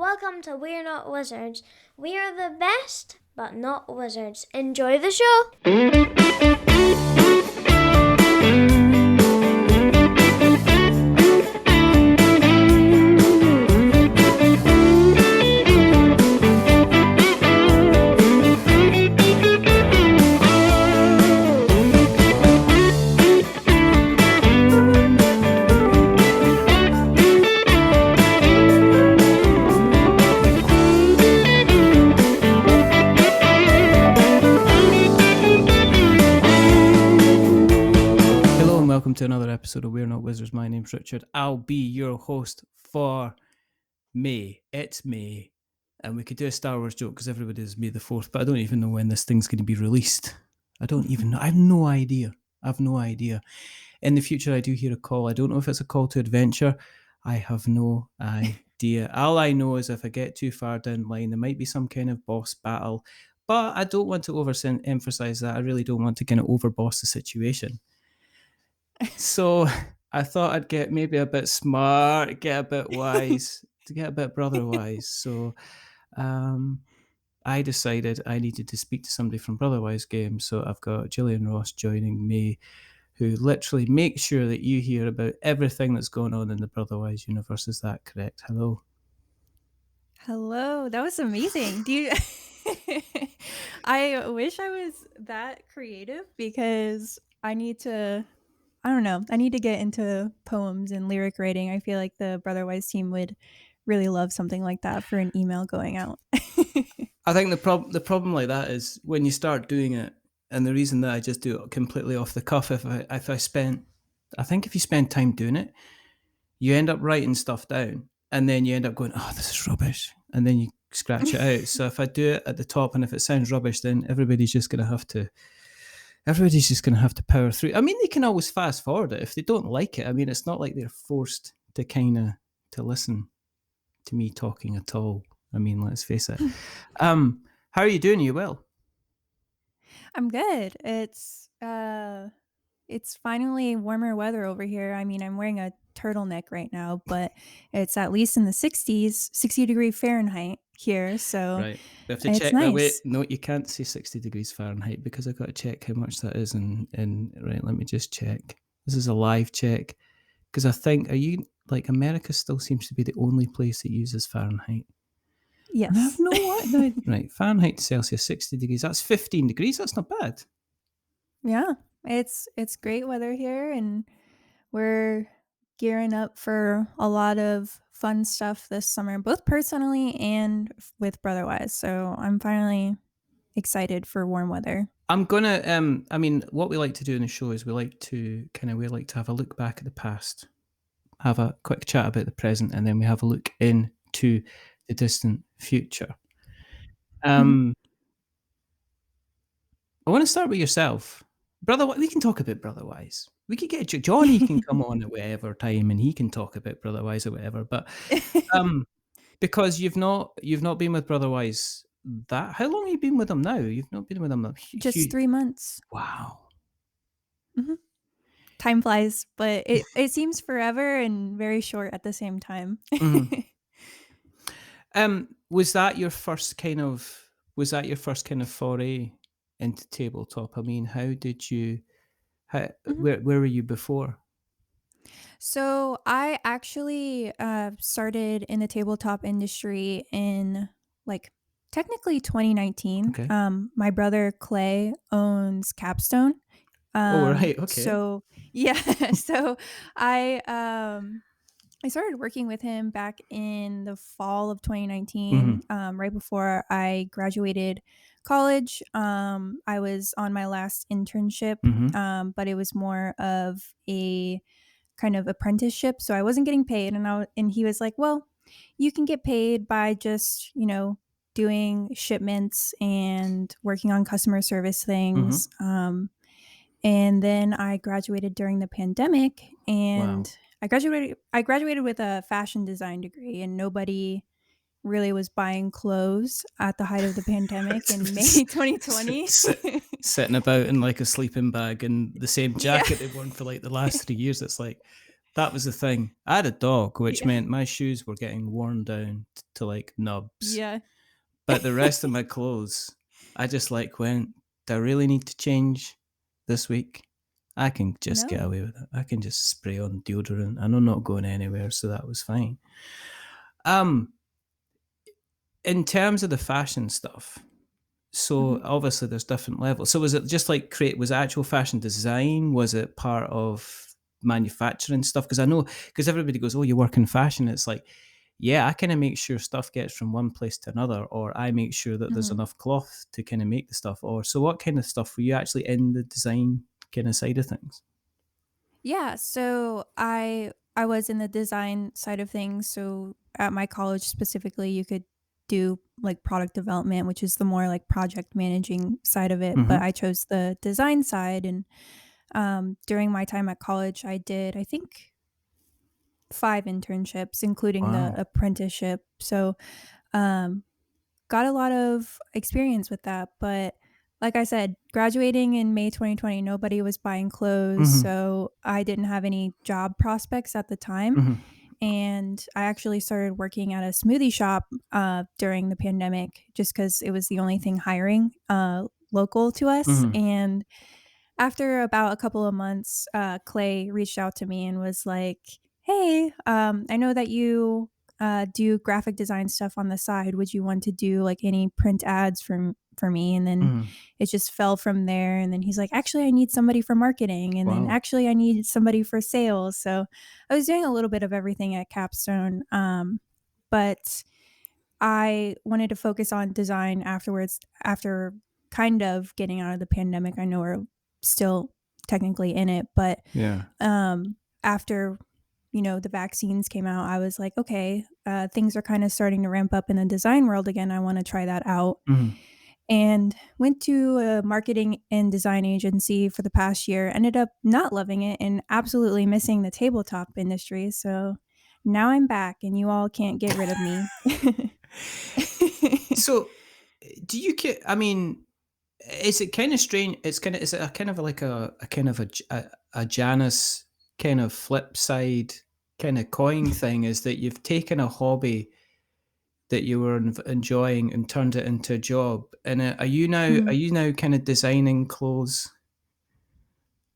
welcome to We're Not Wizards. We are the best, but not wizards. Enjoy the show! Welcome to another episode of We're Not Wizards. My name's Richard. I'll be your host for May. It's May. And we could do a Star Wars joke because everybody is May the 4th, but I don't even know when this thing's going to be released. I don't even know. I have no idea. In the future, I do hear a call. I don't know if it's a call to adventure. I have no idea. All I know is if I get too far down the line, there might be some kind of boss battle, but I don't want to overemphasize that. I really don't want to kind of overboss the situation. So I thought I'd get maybe a bit smart, get a bit wise, to get a bit brotherwise. So I decided I needed to speak to somebody from Brotherwise Games. So I've got Jillian Ross joining me, who literally makes sure that you hear about everything that's going on in the Brotherwise universe. Is that correct? Hello. Hello. That was amazing. Do you I wish I was that creative because I need to get into poems and lyric writing. I feel like the Brotherwise team would really love something like that for an email going out. I think the problem like that is when you start doing it, and the reason that I just do it completely off the cuff, if you spend time doing it, you end up writing stuff down, and then you end up going, oh, this is rubbish, and then you scratch it out. So if I do it at the top, and if it sounds rubbish, then everybody's just going to have to power through. I mean, they can always fast forward it if they don't like it. I mean, it's not like they're forced to to listen to me talking at all. I mean, let's face it. How are you doing? Are you well? I'm good. It's finally warmer weather over here. I mean, I'm wearing a turtleneck right now, but it's at least in the 60s, 60 degree Fahrenheit here. So right. We have to it's check. nice. Wait, no, you can't say 60 degrees Fahrenheit because I've got to check how much that is. And right, let me just check. This is a live check because I think, America still seems to be the only place that uses Fahrenheit. Yes. I have no idea. Right, Fahrenheit to Celsius, 60 degrees. That's 15 degrees. That's not bad. Yeah, it's great weather here, and we're gearing up for a lot of fun stuff this summer, both personally and with Brotherwise. So I'm finally excited for warm weather. I'm gonna. What we like to do in the show is we like to have a look back at the past, have a quick chat about the present, and then we have a look into the distant future. I want to start with yourself, brother. We can talk about Brotherwise. We could get Johnny can come on at whatever time, and he can talk about Brotherwise or whatever. But because you've not been with Brotherwise that. How long have you been with them now? You've not been with them just 3 months. Wow. Mm-hmm. Time flies, but it seems forever and very short at the same time. Mm-hmm. Was that your first kind of foray into tabletop? I mean, how did you? Where were you before? So I actually started in the tabletop industry in technically 2019. Okay. My brother Clay owns Capstone. Right. Okay. So yeah, so I started working with him back in the fall of 2019, right before I graduated college. I was on my last internship, but it was more of a kind of apprenticeship, so I wasn't getting paid. And he was like, well, you can get paid by just, doing shipments and working on customer service things. And then I graduated during the pandemic, and wow. I graduated with a fashion design degree, and nobody really was buying clothes at the height of the pandemic in May 2020. Sitting about in like a sleeping bag and the same jacket they've worn for like the last 3 years. It's like, That was the thing. I had a dog, which Yeah. meant my shoes were getting worn down to like nubs. Yeah. But the rest of my clothes, I just like went, do I really need to change this week? I can just get No. away with it. I can just spray on deodorant and I'm not going anywhere, so that was fine. In terms of the fashion stuff, so obviously there's different levels. So was it just like was it actual fashion design? Was it part of manufacturing stuff? Because I know, because everybody goes, oh, you work in fashion. It's like, yeah, I kind of make sure stuff gets from one place to another, or I make sure that there's enough cloth to kind of make the stuff. Or so what kind of stuff were you actually in the design kind of side of things? Yeah, so I was in the design side of things. So at my college specifically, you could do like product development, which is the more like project managing side of it. Mm-hmm. But I chose the design side, and during my time at college, I did I think 5 internships, including the Wow. apprenticeship. So um, got a lot of experience with that. But like I said, graduating in May 2020, nobody was buying clothes. Mm-hmm. So I didn't have any job prospects at the time. Mm-hmm. And I actually started working at a smoothie shop during the pandemic just because it was the only thing hiring local to us. Mm-hmm. And after about a couple of months, Clay reached out to me and was like, "Hey, I know that you do graphic design stuff on the side. Would you want to do like any print ads for me?" And then Mm-hmm. it just fell from there. And then he's like, "Actually, I need somebody for marketing, and then Wow. actually, I need somebody for sales." So I was doing a little bit of everything at Capstone, but I wanted to focus on design afterwards. After kind of getting out of the pandemic, I know we're still technically in it, but Yeah. after the vaccines came out, I was like, okay, things are kind of starting to ramp up in the design world again. I want to try that out, Mm-hmm. and went to a marketing and design agency for the past year. Ended up not loving it and absolutely missing the tabletop industry. So now I'm back, and you all can't get rid of me. So, do you get? I mean, is it kind of strange? Is it a kind of like a kind of a Janus kind of flip side kind of coin thing? Is that you've taken a hobby that you were enjoying and turned it into a job? And are Mhm. you now kind of designing clothes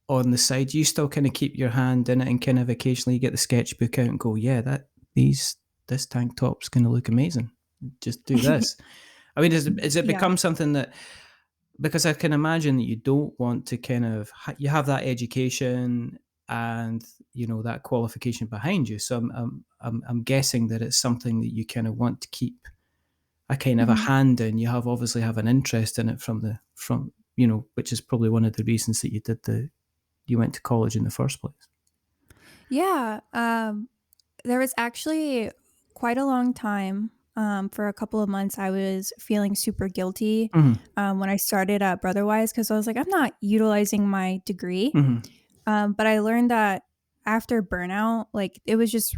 on the side? Do you still kind of keep your hand in it and kind of occasionally get the sketchbook out and go, yeah, this tank top's going to look amazing. Just do this. I mean, is it Yeah. become something that, because I can imagine that you don't want to kind of you have that education and that qualification behind you, so I'm guessing that it's something that you kind of want to keep a kind of a Mhm. hand in. You obviously have an interest in it from which is probably one of the reasons that you went to college in the first place. Yeah. There was actually quite a long time. For a couple of months, I was feeling super guilty Mm-hmm. when I started at Brotherwise because I was like, I'm not utilizing my degree. Mm-hmm. But I learned that after burnout, like it was just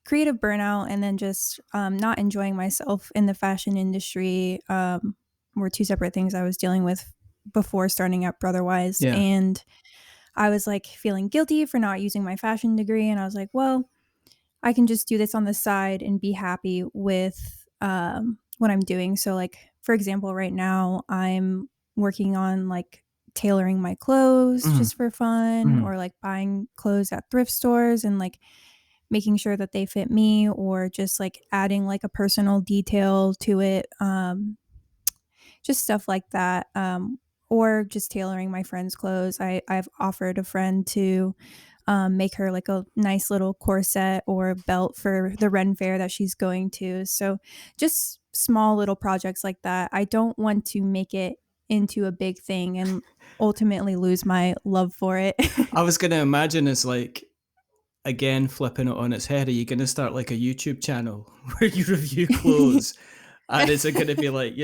creative burnout and then just not enjoying myself in the fashion industry were two separate things I was dealing with before starting at Brotherwise. Yeah. And I was like feeling guilty for not using my fashion degree. And I was like, well, I can just do this on the side and be happy with what I'm doing. So, like, for example, right now I'm working on like tailoring my clothes Mm-hmm. just for fun, Mm-hmm. or like buying clothes at thrift stores and like making sure that they fit me, or just like adding like a personal detail to it. Just stuff like that. Or just tailoring my friend's clothes. I've offered a friend to make her like a nice little corset or belt for the Ren Fair that she's going to. So just small little projects like that. I don't want to make it into a big thing and ultimately lose my love for it. I was going to imagine it's like, again, flipping it on its head. Are you going to start like a YouTube channel where you review clothes? And is it going to be like,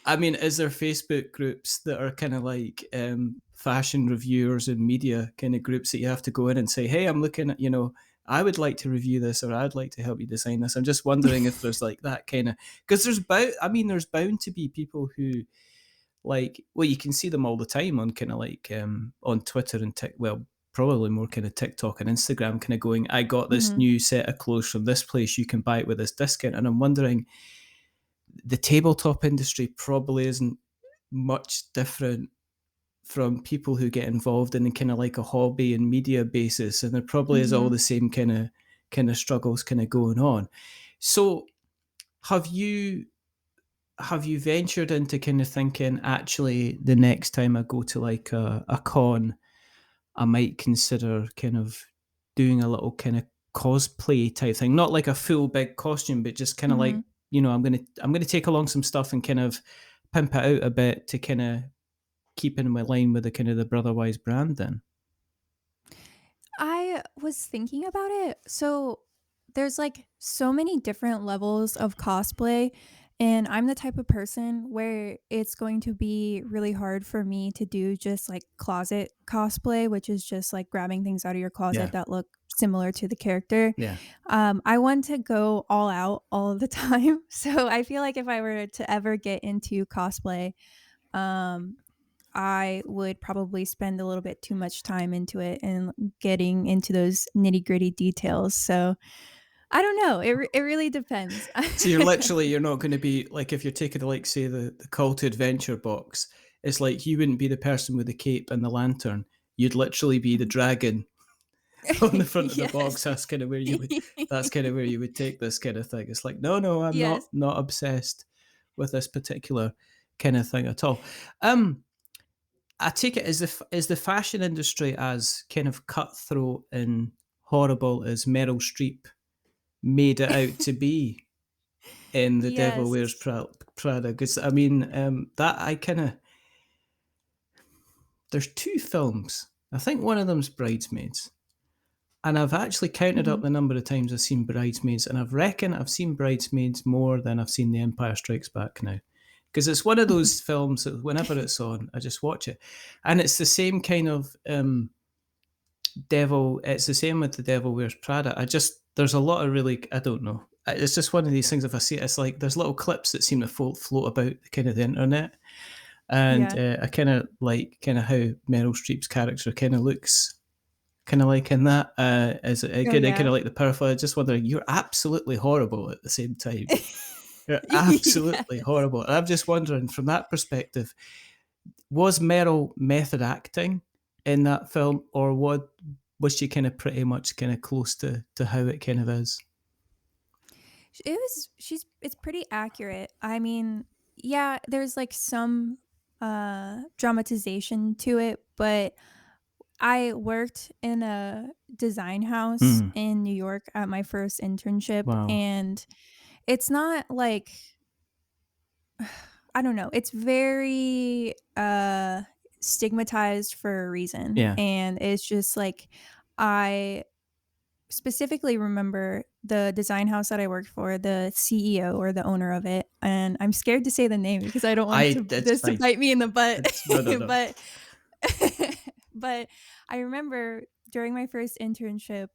I mean, is there Facebook groups that are kind of like fashion reviewers and media kind of groups that you have to go in and say, hey, I'm looking at, I would like to review this, or I'd like to help you design this. I'm just wondering if there's like that kind of, because there's bound to be people who, like, well, you can see them all the time on kind of like on Twitter and well, probably more kind of TikTok and Instagram kind of going, I got this new set of clothes from this place, you can buy it with this discount. And I'm wondering, the tabletop industry probably isn't much different from people who get involved in kind of like a hobby and media basis, and there probably is all the same kind of struggles kind of going on. So have you ventured into kind of thinking, actually, the next time I go to like a con, I might consider kind of doing a little kind of cosplay type thing, not like a full big costume, but just kind of like, I'm gonna take along some stuff and kind of pimp it out a bit to kind of keep in my line with the kind of the Brotherwise brand then. I was thinking about it. So there's like so many different levels of cosplay. And I'm the type of person where it's going to be really hard for me to do just like closet cosplay, which is just like grabbing things out of your closet Yeah. that look similar to the character. Yeah. I want to go all out all the time. So I feel like if I were to ever get into cosplay, um, I would probably spend a little bit too much time into it and getting into those nitty gritty details. So I don't know. It really depends. So you're not going to be like, if you're taking like say the Call to Adventure box, it's like you wouldn't be the person with the cape and the lantern. You'd literally be the dragon on the front of the box. That's kind of where you would take this kind of thing. It's like, no, I'm Yes. not obsessed with this particular kind of thing at all. I take it, is the fashion industry as kind of cutthroat and horrible as Meryl Streep made it out to be in The Devil Yes. Wears Prada? Because I mean, that I kind of, there's two films. I think one of them's Bridesmaids, and I've actually counted up the number of times I've seen Bridesmaids, and I've seen Bridesmaids more than I've seen The Empire Strikes Back now. Because it's one of those films that whenever it's on, I just watch it. And it's the same kind of it's the same with The Devil Wears Prada. There's a lot of really, I don't know. It's just one of these things, if I see it, it's like there's little clips that seem to float about kind of the internet. And Yeah. I kind of like kind of how Meryl Streep's character kind of looks kind of like in that. As it kind of like the powerful. I just wonder, you're absolutely horrible at the same time. You're absolutely horrible. And I'm just wondering, from that perspective, was Meryl method acting in that film, or was she kind of pretty much kind of close to how it kind of is? It's pretty accurate. I mean, yeah, there's like some dramatization to it, but I worked in a design house in New York at my first internship. Wow. And it's not like, I don't know, it's very stigmatized for a reason. Yeah. And it's just like, I specifically remember the design house that I worked for, the CEO or the owner of it, and I'm scared to say the name because I don't want this to bite me in the butt. No. But I remember during my first internship,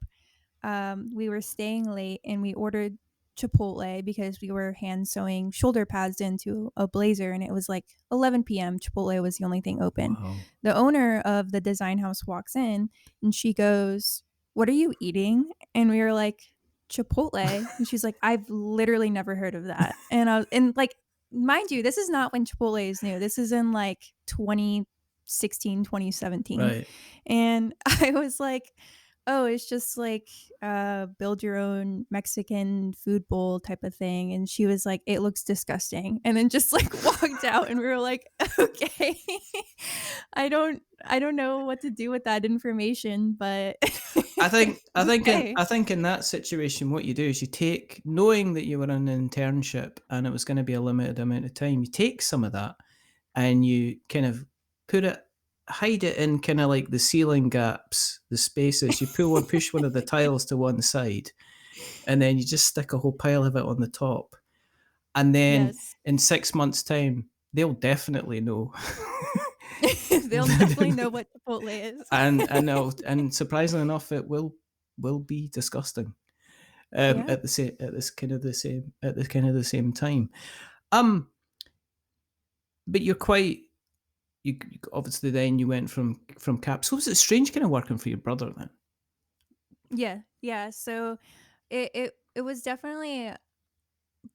we were staying late and we ordered Chipotle because we were hand sewing shoulder pads into a blazer, and it was like 11 p.m. Chipotle was the only thing open. Wow. The owner of the design house walks in and she goes, "What are you eating?" And we were like, "Chipotle." And she's like, "I've literally never heard of that." And like, mind you, this is not when Chipotle is new. This is in like 2016, 2017. Right. And I was like, "Oh, it's just like build your own Mexican food bowl type of thing." And she was like, "It looks disgusting." And then just like walked out, and we were like, "Okay." I don't know what to do with that information, but I think okay. I think in that situation, what you do is you take, knowing that you were on an internship and it was going to be a limited amount of time, you take some of that and you kind of hide it in kind of like the ceiling gaps, the spaces. You push one of the tiles to one side, and then you just stick a whole pile of it on the top. And then in 6 months' time, they'll definitely know. They'll definitely know what Chipotle is. and surprisingly enough, it will be disgusting. At the kind of the same time. But you're quite obviously then you went from Cap. So was it strange kind of working for your brother then? Yeah. So it was definitely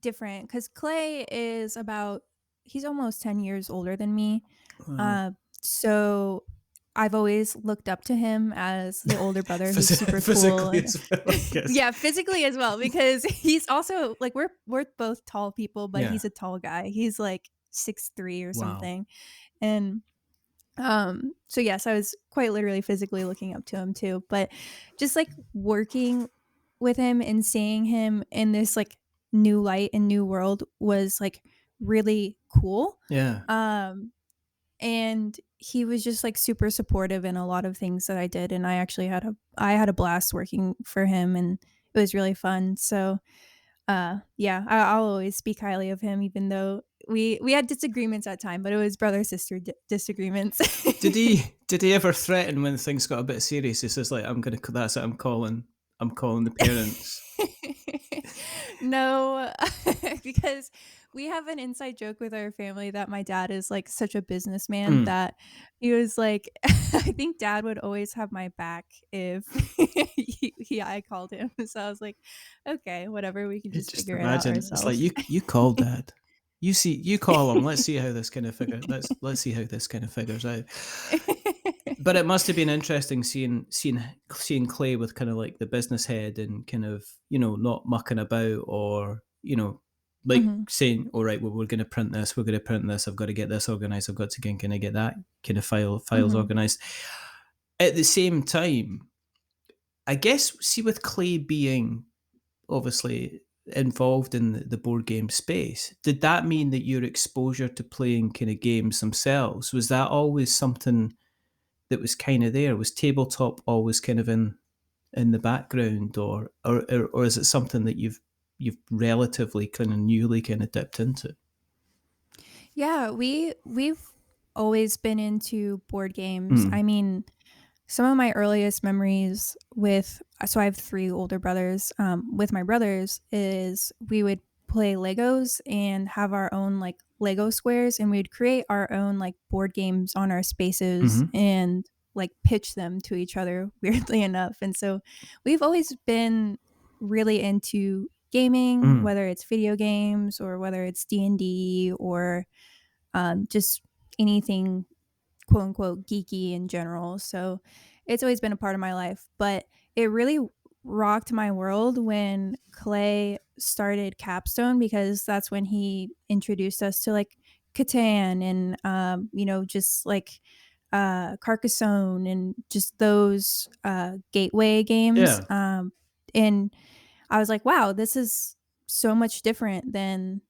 different because Clay is about he's almost 10 years older than me. Wow. Uh, so I've always looked up to him as the older brother who's super cool. Physically And as well, I guess. yeah, physically as well, because he's also like we're both tall people, but Yeah. he's a tall guy. He's like 6'3" or Wow. something. And so yes, I was quite literally physically looking up to him too, but just like working with him and seeing him in this like new light and new world was like really cool. Yeah. Um and he was just like super supportive in a lot of things that I did, and I had a blast working for him, and it was really fun. So yeah, I'll always speak highly of him, even though we had disagreements at time, but it was brother sister disagreements. Did he ever threaten when things got a bit serious? He says like, that's it, I'm calling the parents. No, because we have an inside joke with our family that my dad is like such a businessman Mm. that he was like, I think dad would always have my back if I called him. So I was like, okay, whatever, we can You just just figure it out imagine. It's like ourselves. you call dad. You call him. Let's see how this kind of figure. Let's see how this kind of figures out. But it must have been interesting seeing Clay with kind of like the business head and kind of, not mucking about, or like Mhm, saying, all right, well, we're going to print this, I've got to get this organized, I've got to get that kind of files mhm. organized. At the same time, I guess, see, with Clay being obviously involved in the board game space, did that mean that your exposure to playing kind of games themselves, was that always something that was kind of there? Was tabletop always kind of in the background, or is it something that you've relatively kind of newly kind of dipped into? Yeah, we've always been into board games. Mm. I mean, some of my earliest memories with so I have 3 older brothers. With my brothers is we would play Legos and have our own like Lego squares, and we'd create our own like board games on our spaces Mm-hmm. and like pitch them to each other, weirdly enough. And so we've always been really into gaming, Mm. whether it's video games or whether it's D&D or just anything quote unquote geeky in general. So it's always been a part of my life. But it really rocked my world when Clay started Capstone, because that's when he introduced us to like Catan and just like Carcassonne and just those gateway games. Yeah. And I was like, wow, this is so much different than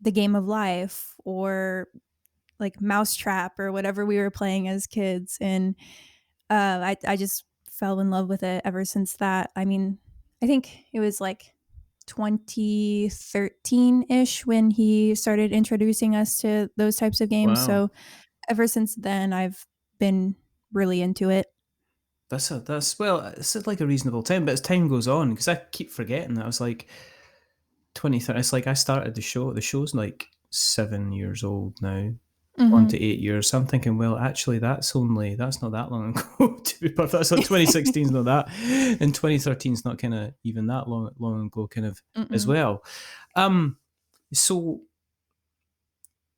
the game of life or like Mousetrap or whatever we were playing as kids. And I just fell in love with it ever since that. I mean, I think it was like 2013-ish when he started introducing us to those types of games. Wow. So ever since then, I've been really into it. It's like a reasonable time, but as time goes on, because I keep forgetting that I was like 2030. It's like I started the show. The show's like 7 years old now, on Hmm. to 8 years. So I'm thinking, well, actually, that's not that long ago. To be perfect, that's not 2016 is not that, and 2013 is not kind of even that long ago, kind of as Mm-mm. well. So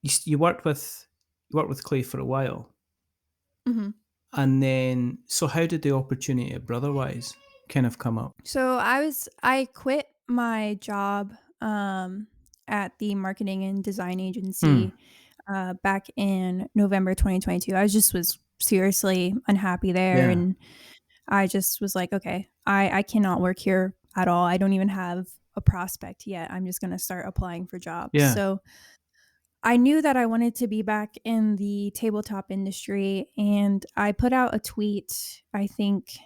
you worked with Clay for a while, Hmm. and then so how did the opportunity at Brotherwise kind of come up? So I quit my job at the marketing and design Hmm. agency back in November 2022. I was seriously unhappy there, Yeah. and I just was like, okay, I cannot work here at all. I don't even have a prospect yet. I'm just gonna start applying for jobs. Yeah. So I knew that I wanted to be back in the tabletop industry, and I put out a tweet, I think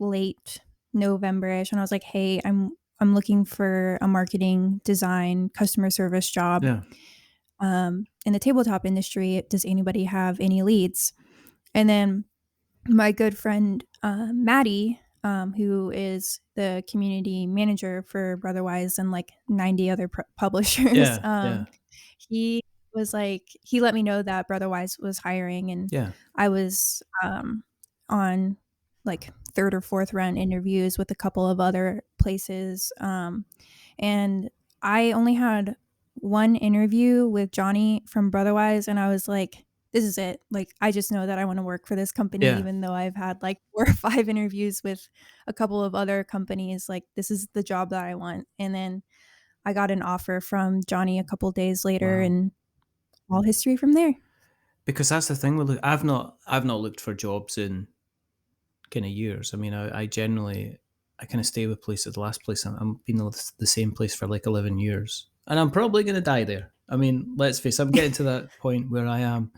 late November-ish, and I was like, "Hey, I'm looking for a marketing, design, customer service job Yeah. in the tabletop industry. Does anybody have any leads?" And then my good friend Maddie, who is the community manager for Brotherwise and like 90 other publishers, Yeah. Yeah. he was like, he let me know that Brotherwise was hiring, and Yeah. I was on like third or fourth round interviews with a couple of other places. And I only had one interview with Johnny from Brotherwise, and I was like, this is it. Like, I just know that I want to work for this company, Yeah. even though I've had like 4 or 5 interviews with a couple of other companies. Like, this is the job that I want. And then I got an offer from Johnny a couple days later, Wow. and all history from there. Because that's the thing with I've not looked for jobs in kind of years. I mean, I generally kind of stay with places. The last place I'm been the same place for like 11 years, and I'm probably going to die there. I mean, let's face it, I'm getting to that point where I am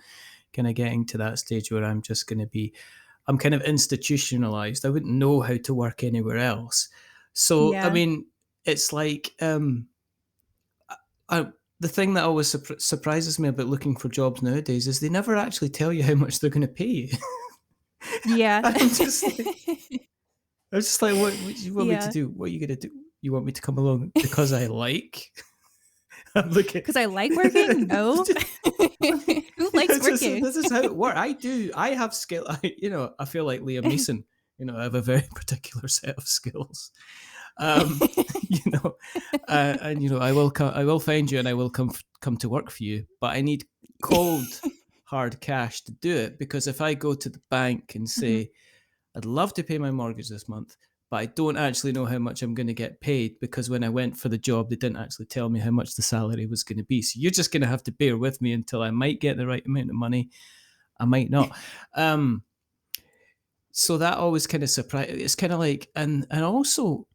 kind of getting to that stage where I'm just going to be, I'm kind of institutionalized. I wouldn't know how to work anywhere else. So, I Yeah. mean, it's like, the thing that always surprises me about looking for jobs nowadays is they never actually tell you how much they're going to pay you. Yeah. I'm just like, what do you want me to Yeah. do? What are you going to do? You want me to come along because I like? I'm looking. Because I like working? No. Who likes working? This is how it works. I have skill. I feel like Liam Neeson. I have a very particular set of skills. Um, you know, and I will I will find you, and I will come to work for you. But I need cold, hard cash to do it, because if I go to the bank and say, I'd love to pay my mortgage this month, but I don't actually know how much I'm going to get paid, because when I went for the job, they didn't actually tell me how much the salary was going to be. So you're just going to have to bear with me until I might get the right amount of money. I might not. So that always kind of surprised. It's kind of like, and also,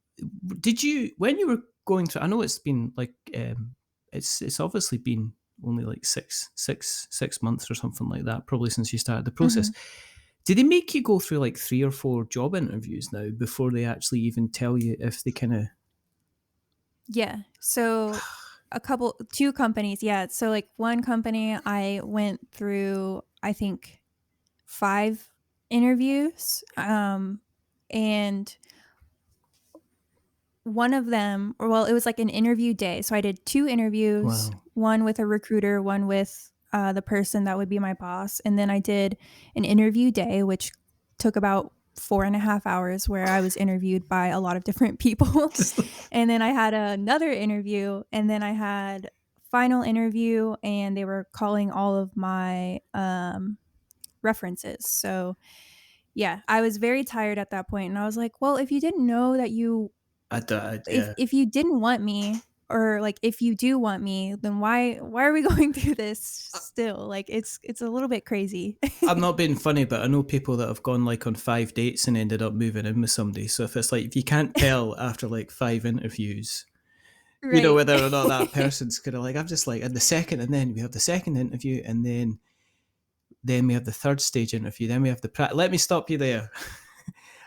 did you, when you were going through, I know it's been like, it's obviously been only like six months or something like that, probably since you started the process. Did they make you go through like 3 or 4 job interviews now before they actually even tell you if they kind of? Yeah. So 2 companies. Yeah. So like one company, I went through, I think, 5 interviews. And one of them, it was like an interview day. So I did 2 interviews, Wow. one with a recruiter, one with the person that would be my boss. And then I did an interview day, which took about 4.5 hours, where I was interviewed by a lot of different people. And then I had another interview, and then I had final interview, and they were calling all of my references. So yeah, I was very tired at that point, and I was like, well, if you didn't know that Yeah. if you didn't want me, or like if you do want me, then why are we going through this still? Like, it's a little bit crazy. I'm not being funny, but I know people that have gone like on 5 dates and ended up moving in with somebody. So if it's like, if you can't tell after like 5 interviews, Right. whether or not that person's kind of like, I'm just like, and then we have the second interview, and then we have the third stage interview, then we have let me stop you there.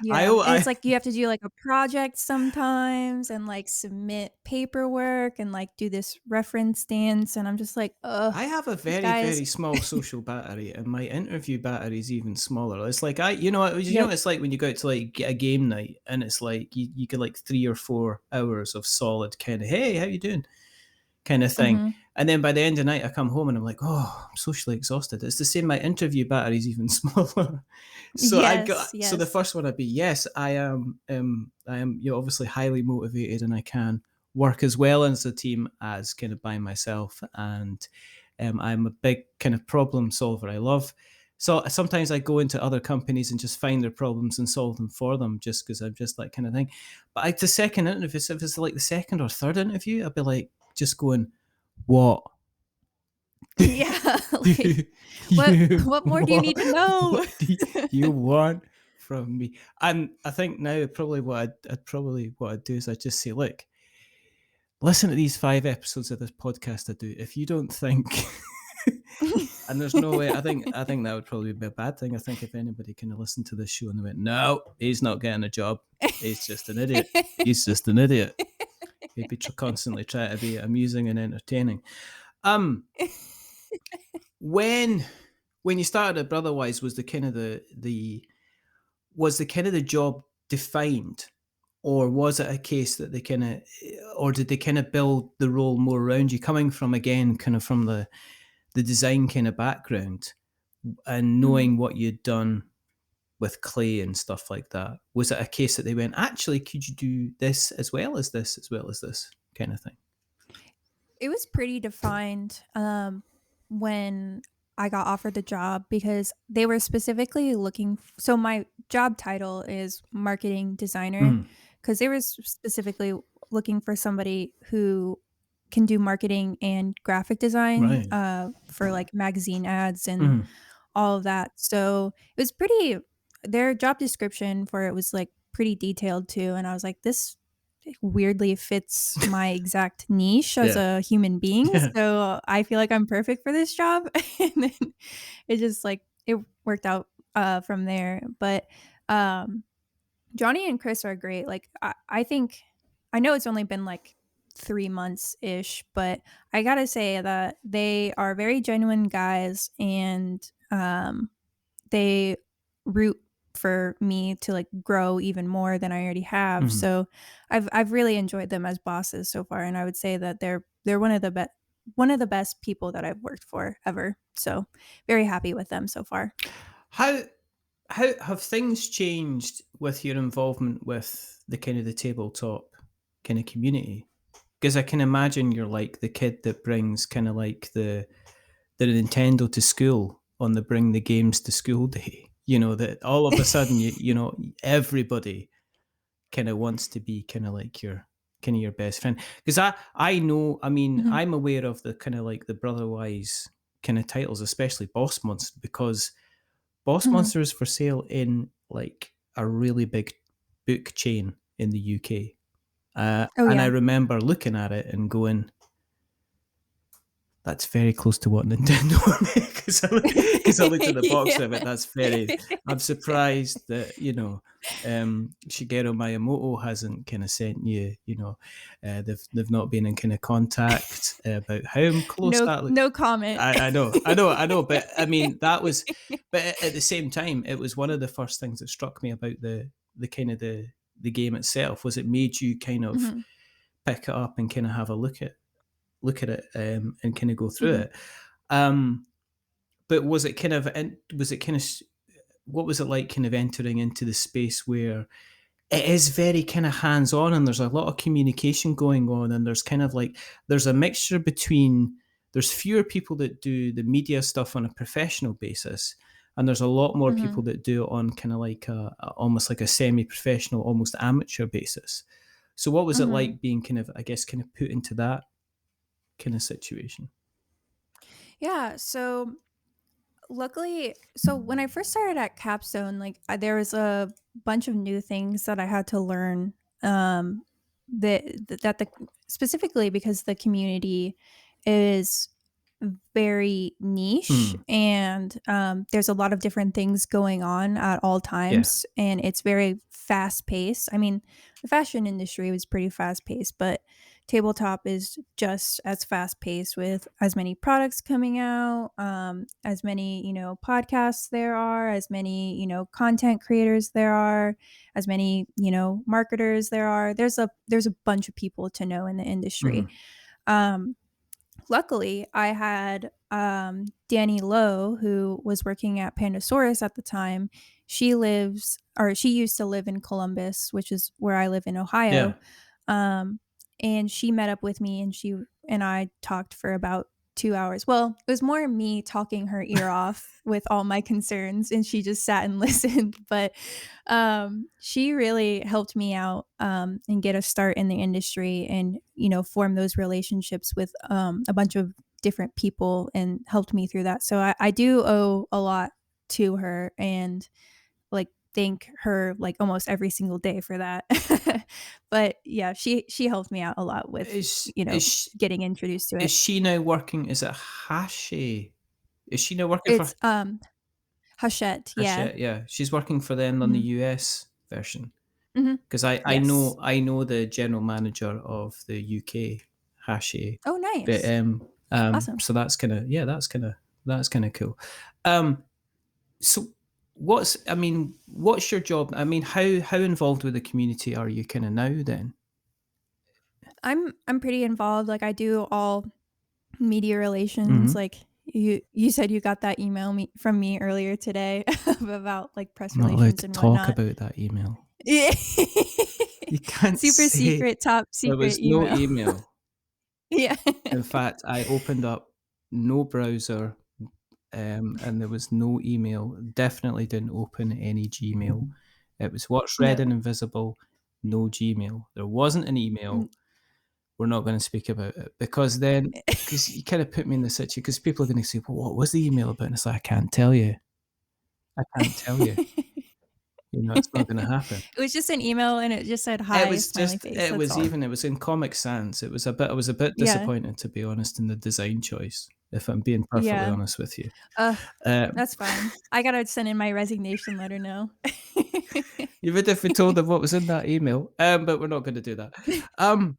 Yeah, and it's like you have to do like a project sometimes, and like submit paperwork, and like do this reference dance, and I'm just like, ugh, I have a very, guys. very small social battery, and my interview battery is even smaller. It's like Yep. it's like when you go out to like get a game night, and it's like you get like 3 or 4 hours of solid kind of, hey, how you doing, kind of thing. Mm-hmm. And then by the end of the night, I come home and I'm like, oh, I'm socially exhausted. It's the same. My interview battery is even smaller. So Yes, so the yes. first one I'd be, yes, I am, obviously highly motivated, and I can work as well as a team as kind of by myself. And I'm a big kind of problem solver. I love, so sometimes I go into other companies and just find their problems and solve them for them, just because I'm just that kind of thing. But the second interview, if it's like the second or third interview, I'd be like, just going, what Yeah, do like, you what more do you want? need to know? What do you want from me? And I think now probably what I'd do is I'd just say, look, listen to these 5 episodes of this podcast I do. If you don't think, and there's no way, I think that would probably be a bad thing. I think if anybody kind of listened to this show and they went, no, he's not getting a job, he's just an idiot. He's just an idiot. He'd be constantly trying to be amusing and entertaining. When you started at Brotherwise, was the kind of the job defined, or was it a case that they kind of, or did they kind of build the role more around you, coming from, again, kind of from the the design kind of background and knowing what you'd done with clay and stuff like that, was it a case that they went, actually, could you do this as well as this, as well as this kind of thing? It was pretty defined when I got offered the job because they were specifically looking. So my job title is marketing designer Mm, because they were specifically looking for somebody who can do marketing and graphic design right. for like magazine ads and Mm, all of that. So it was pretty. Their job description for it was like pretty detailed too, and I was like, this weirdly fits my exact niche as yeah. a human being. Yeah. So I feel like I'm perfect for this job. And then it just like it worked out from there. But um Johnny and Chris are great. Like I think I know it's only been like 3 months ish, but I gotta say that they are very genuine guys and they root for me to like grow even more than I already have. Mhm. So I've really enjoyed them as bosses so far, and I would say that they're one of the best people that I've worked for ever. So very happy with them so far. How how have things changed with your involvement with the kind of the tabletop kind of community? Because I can imagine you're like the kid that brings kind of like the Nintendo to school on the bring the games to school day. You know, that all of a sudden you know everybody kind of wants to be kind of like your kind of your best friend. Because I know, I mean, Mhm, I'm aware of the kind of like the Brotherwise kind of titles, especially Boss Monster, because Boss mhm. Monster is for sale in like a really big book chain in the UK. Oh And I yeah. remember looking at it and going, that's very close to what Nintendo make. Because I looked at the box Yeah. of it. That's very. I'm surprised that Shigeru Miyamoto hasn't kind of sent you. They've not been in kind of contact about how close No that look. no comment. I know. But I mean, that was. But at the same time, it was one of the first things that struck me about the kind of the game itself was it made you kind of Mhm, pick it up and kind of have a look at it and kind of go through mhm, it. Um, but was it kind of what was it like kind of entering into the space where it is very kind of hands on and there's a lot of communication going on and there's kind of like there's a mixture between there's fewer people that do the media stuff on a professional basis and there's a lot more people mhm, that do it on kind of like almost like a semi-professional almost amateur basis. So what was it mhm. like being kind of I guess kind of put into that kind of situation? Yeah, so luckily, so when I first started at Capstone, like there was a bunch of new things that I had to learn. Um, that the specifically because the community is very niche Mm, and there's a lot of different things going on at all yeah. times and it's very fast paced. I mean, the fashion industry was pretty fast paced, but tabletop is just as fast paced with as many products coming out, as many, podcasts there are, as many, content creators there are, as many, marketers there are. There's a bunch of people to know in the industry. Mhm. Um, Luckily, I had Danny Lowe, who was working at Pandasaurus at the time. She used to live in Columbus, which is where I live in Yeah. Ohio. Um, and she met up with me and she and I talked for about 2 hours. Well, it was more me talking her ear off with all my concerns, and she just sat and listened. But she really helped me out and get a start in the industry and, form those relationships with a bunch of different people and helped me through that. So I do owe a lot to her and like thank her like almost every single day for that. But yeah, she helped me out a lot with, Is is getting introduced to is it. she now working? Is it Hashi? Is she now working for It's Hachette, yeah. Hachette? Yeah, she's working for them on the Mhm. US version. Mhm. Because I Yes. know I know the general manager of the UK Hashi, Oh, but nice. Awesome. so that's kind of cool. Um, so what's your job? I mean, how involved with the community are you kind of now then? I'm pretty involved. Like I do all media relations, Hmm. like You said you got that from me earlier today about like press I'm not allowed relations to and talk whatnot. about that email. Yeah. You can't Super say secret, top there secret was no email. email. Yeah. In fact, I opened up no browser, and there was no email. Definitely didn't open any Gmail. It was what's red and No. invisible, no Gmail. There wasn't an email. Mm. We're not going to speak about it because then, because you kind of put me in the situation, because people are going to say, well, what was the email about? And it's like, I can't tell you. I can't tell you. You know, it's not going to happen. It was just an email and it just said It hi, was smiley just, face. That's all. it was in Comic Sans. I was a bit Yeah. disappointed, to be honest, in the design choice, if I'm being perfectly Yeah. honest with you. Uh, Um, that's fine. I gotta send in my resignation letter now. you would if we told them what was in that email, but we're not going to do that. Um,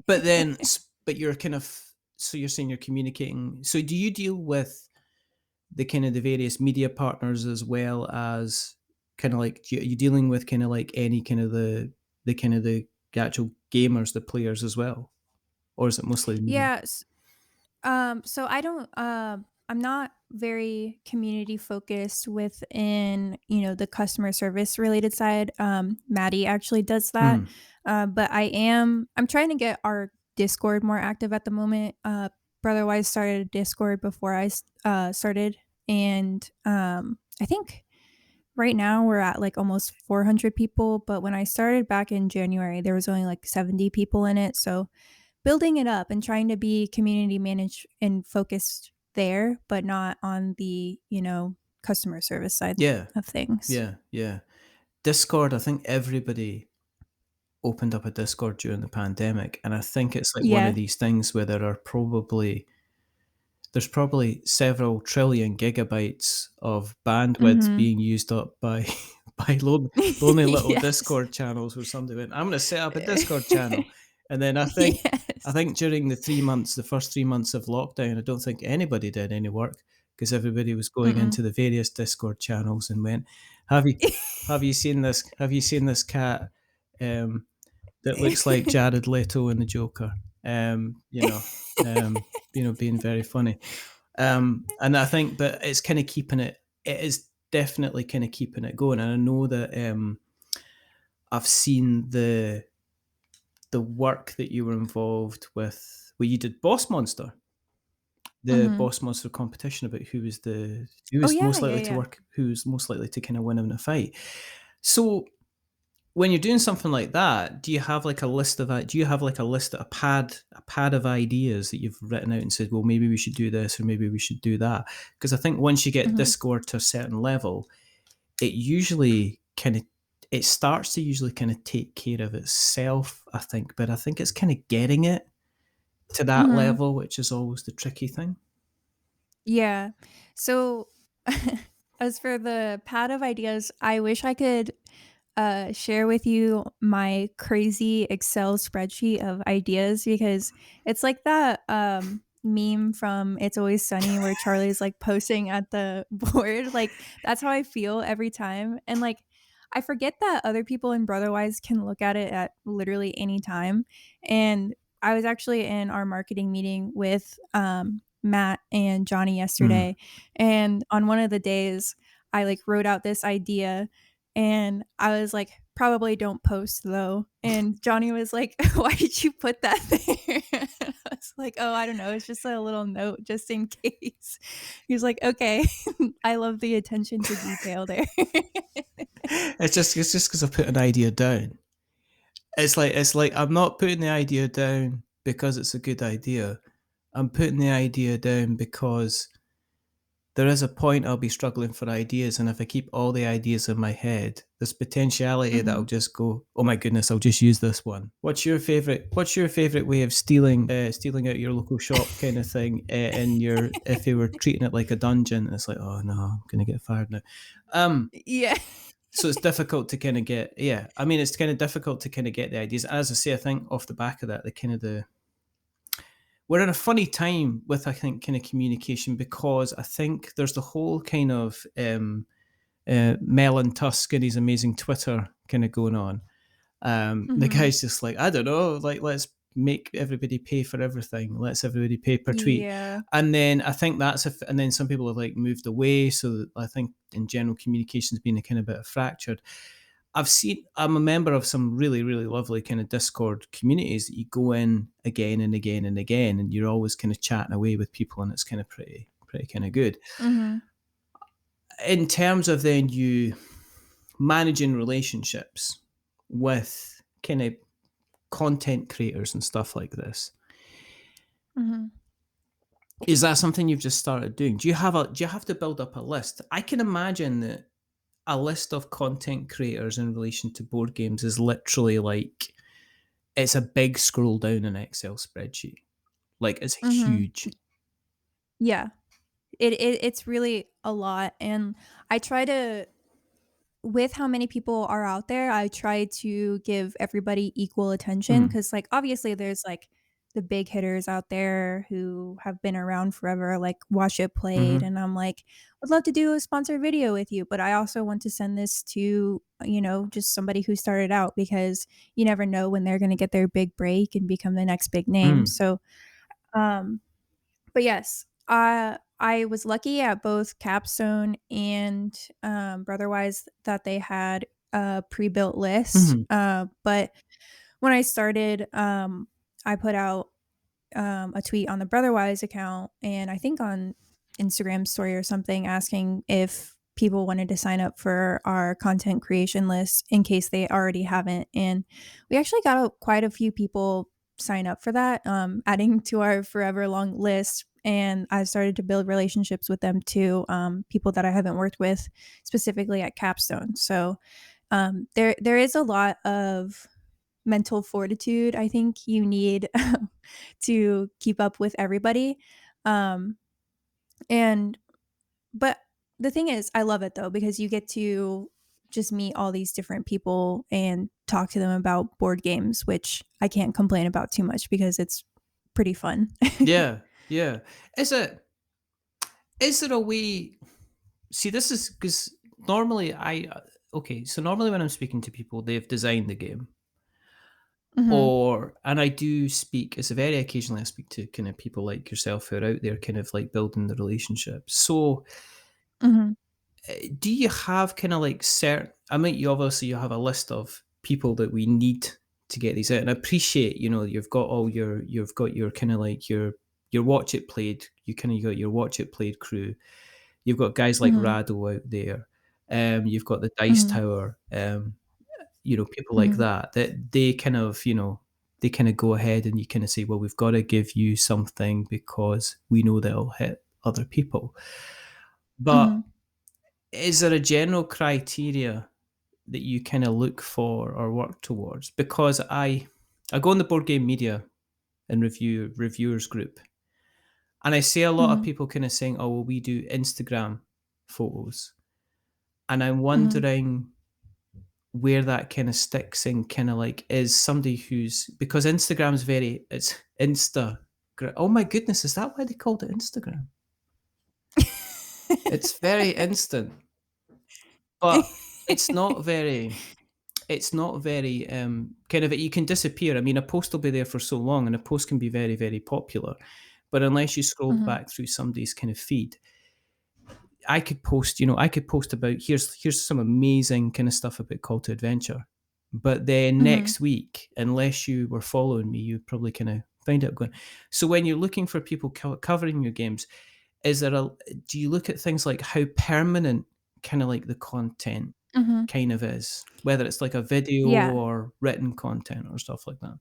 but then, but you're kind of, so you're saying you're communicating. So do you deal with the kind of the various media partners as well as kind of like, are you dealing with kind of like any kind of the kind of the actual gamers, the players as well? Or is it mostly the media? Yeah. So I don't I'm not very community focused within, the customer service related side. Maddie actually does that. Mhm. But I'm trying to get our Discord more active at the moment. Brotherwise started a Discord before I started, and I think right now we're at like almost 400 people, but when I started back in January there was only like 70 people in it. So building it up and trying to be community managed and focused there, but not on the, customer service side Yeah, of things. yeah, yeah. Discord, I think everybody opened up a Discord during the pandemic, and I think it's like one of Yeah. these things where there's probably several trillion gigabytes of bandwidth Mhm. being used up by by lonely little Yes. Discord channels where somebody went, I'm going to set up a Discord channel, and then I Yes. think during the first 3 months of lockdown, I don't think anybody did any work because everybody was going Mm-mm. into the various Discord channels and went, have you have you seen this? Have you seen this cat? That looks like Jared Leto in the Joker. Um, you know, um, being very funny. And I think, but it's kind of keeping it. It is definitely kind of keeping it going. And I know that I've seen the work that you were involved with. Well, you did Boss Monster, the Mhm. Boss Monster competition about Oh, yeah, yeah, yeah. who was most likely to kind of win in a fight. So when you're doing something like that, do you have like a list of do you have like a pad of ideas that you've written out and said, well, maybe we should do this or maybe we should do that? Because I think once you get Mhm. Discord to a certain level, it usually kind of it starts to usually kind of take care of itself, I think. But I think it's kind of getting it to that Mhm. level, which is always the tricky thing. Yeah. So, as for the pad of ideas, I wish I could share with you my crazy Excel spreadsheet of ideas, because it's like that meme from It's Always Sunny where Charlie's like posting at the board. Like, that's how I feel every time. And like, I forget that other people in Brotherwise can look at it at literally any time. And I was actually in our marketing meeting with Matt and Johnny Mm. yesterday. And on one of the days, I like wrote out this idea and I was like, "Probably don't post though." And Johnny was like, "Why did you put that there?" I was like, "Oh, I don't know. It's just a little note just in case." He was like, "Okay." I love the attention to detail there. It's just because I put an idea down. It's like I'm not putting the idea down because it's a good idea. I'm putting the idea down because there is a point I'll be struggling for ideas, and if I keep all the ideas in my head, there's potentiality that I'll Mhm. just go, "Oh my goodness, I'll just use this one." What's your favorite way of stealing out your local shop kind of thing? In your if you were treating it like a dungeon, it's like, "Oh no, I'm gonna get fired now." Um, Yeah. so it's difficult to kind of get, yeah. I mean, it's kind of difficult to kind of get the ideas. As I say, I think off the back of that, the kind of the we're in a funny time with, I think, kind of communication, because I think there's the whole kind of Mel and Tusk and his amazing Twitter kind of going on. The Mhm. guy's just like, I don't know, like make everybody pay for everything, lets everybody pay per tweet. Yeah. And then I think and then some people have like moved away. So I think in general communication's been a kind of bit of fractured. I'm a member of some really, really lovely kind of Discord communities that you go in again and again and again, and you're always kind of chatting away with people, and it's kind of pretty kind of good. Mm-hmm. In terms of then you managing relationships with kind of content creators and stuff like this, Mm-hmm. is that something you've just started doing? Do you have to build up a list? I can imagine that a list of content creators in relation to board games is literally like, it's a big scroll down an Excel spreadsheet. Like, it's Mm-hmm. huge. Yeah. It's really a lot. And I try to, with how many people are out there, I try to give everybody equal attention, because like obviously there's like the big hitters out there who have been around forever, like Watch It Played, and I'm like, would love to do a sponsored video with you, but I also want to send this to, just somebody who started out, because you never know when they're going to get their big break and become the next big name. So um but yes, I was lucky at both Capstone and Brotherwise that they had a pre-built list. But when I started, I put out a tweet on the Brotherwise account, and I think on Instagram story or something, asking if people wanted to sign up for our content creation list in case they already haven't. And we actually got quite a few people sign up for that, adding to our forever long list. And I started to build relationships with them too, people that I haven't worked with specifically at Capstone. So there is a lot of mental fortitude I think you need to keep up with everybody. Um, and but the thing is, I love it though, because you get to just meet all these different people and talk to them about board games, which I can't complain about too much because it's pretty fun. Yeah, yeah. Is it? Is there a way? See, this is because normally okay. So normally when I'm speaking to people, they've designed the game, Mhm. and I do speak. It's a very occasionally I speak to kind of people like yourself who are out there, kind of like building the relationships. So, Mhm. do you have kind of like certain? I mean, you have a list of people that we need to get these out, and I appreciate you've got your kind of like your watch it played. You got your watch it played crew. You've got guys like Mhm. Rado out there. You've got the Dice Mhm. Tower. People like Mhm. that they kind of they kind of go ahead and you kind of say, well, we've got to give you something because we know that it'll hit other people. But Mhm. is there a general criteria that you kind of look for or work towards? Because I go on the board game media and reviewers group, and I see a lot of Mhm. people kind of saying, oh, well, we do Instagram photos, and I'm Mhm. wondering where that kind of sticks in, kind of like, is somebody who's, because Instagram's very, it's insta, oh my goodness, is that why they called it Instagram? It's very instant, but it's not very, kind of, you can disappear. I mean, a post will be there for so long, and a post can be very, very popular, but unless you scroll Mhm. back through somebody's kind of feed, I could post about, here's some amazing kind of stuff about Call to Adventure, but then Mhm. next week, unless you were following me, you'd probably kind of find out going. So when you're looking for people covering your games, do you look at things like how permanent kind of like the content Mhm. kind of is, whether it's like a video Yeah. or written content or stuff like that?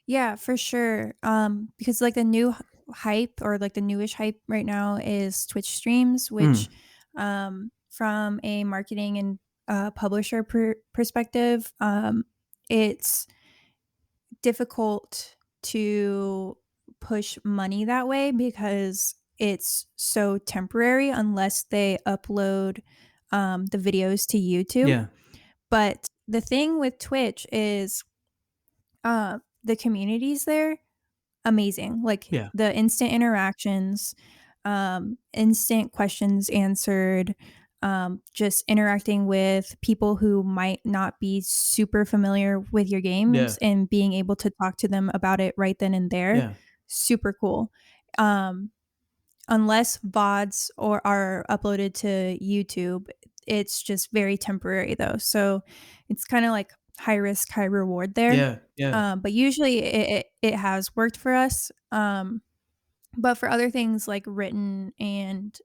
Yeah, for sure. Because like the new hype, or like the newish hype right now, is Twitch streams, which, Mm, from a marketing and publisher perspective, it's difficult to push money that way because it's so temporary unless they upload the videos to YouTube. yeah, But the thing with Twitch is, the communities there amazing. Like yeah, the instant interactions, instant questions answered. just interacting with people who might not be super familiar with your games and being able to talk to them about it right then and there. Yeah. Super cool. Unless VODs are uploaded to YouTube, it's just very temporary though. So it's kind of like high risk, high reward there. Yeah. But usually it has worked for us. But for other things like written and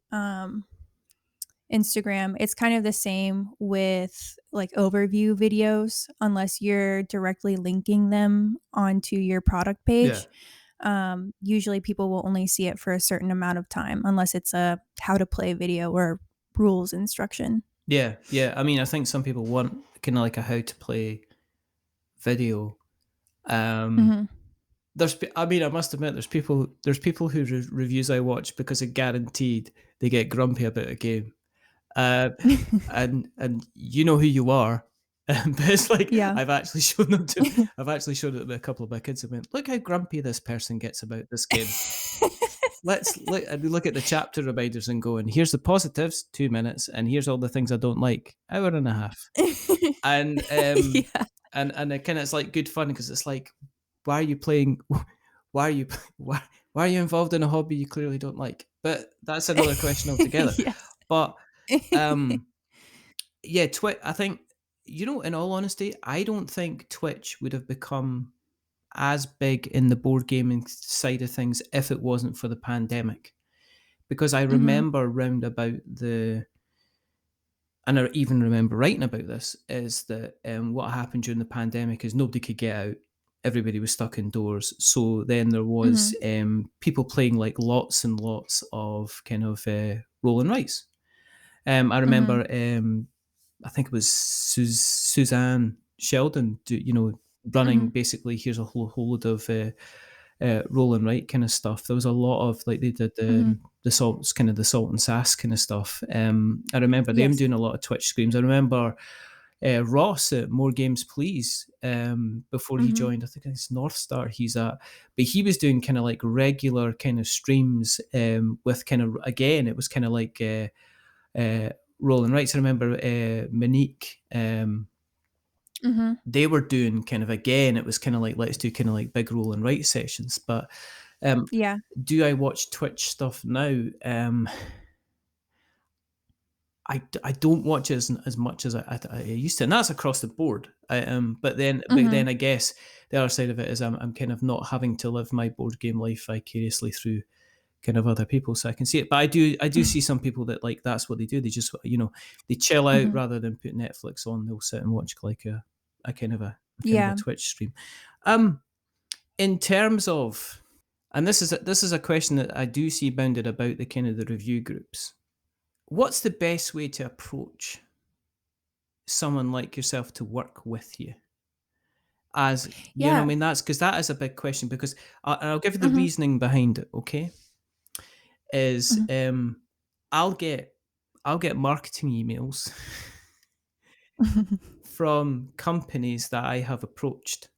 Instagram, it's kind of the same with like overview videos, unless you're directly linking them onto your product page. Usually people will only see it for a certain amount of time, unless it's a how to play video or rules instruction. Yeah. I mean, I think some people want kind of like a how to play video. I mean, I must admit, there's people who reviews I watch because it guaranteed they get grumpy about a game. And you know who you are. But it's like Yeah. I've actually shown it to a couple of my kids and went, look how grumpy this person gets about this game. Let's look at the chapter reminders and go, and here's the positives, 2 minutes, and here's all the things I don't like, hour and a half. And Yeah. and it kind of, it's like good fun because it's like, why are you playing? Why are you involved in a hobby you clearly don't like? But that's another question altogether. Yes. But yeah, Twitch. I think, in all honesty, I don't think Twitch would have become as big in the board gaming side of things if it wasn't for the pandemic. Because I remember round about and I even remember writing about this, is that what happened during the pandemic is nobody could get out. Everybody was stuck indoors. So then there was people playing like lots and lots of kind of roll and writes. I remember, I think it was Suzanne Sheldon, running basically, here's a whole load of roll and write kind of stuff. There was a lot of, like, they did the salt and sass kind of stuff. I remember them doing a lot of Twitch streams. I remember Ross at More Games Please, before he joined, I think it's North Star he's at, but he was doing kind of like regular kind of streams with kind of, again, it was kind of like roll and writes. I remember Monique, they were doing kind of, again, it was kind of like, let's do kind of like big roll and write sessions. But Yeah. do I watch Twitch stuff now? I don't watch it as much as I used to, and that's across the board. But then I guess the other side of it is I'm kind of not having to live my board game life vicariously through kind of other people, so I can see it. But I do see some people that, like, that's what they do. They just, they chill out rather than put Netflix on. They'll sit and watch like a kind of a Twitch stream. In terms of, and this is a question that I do see bounded about the kind of the review groups. What's the best way to approach someone like yourself to work with you? As you know, I mean, that's because that is a big question. Because I'll give you the reasoning behind it. Okay, is I'll get marketing emails from companies that I have approached,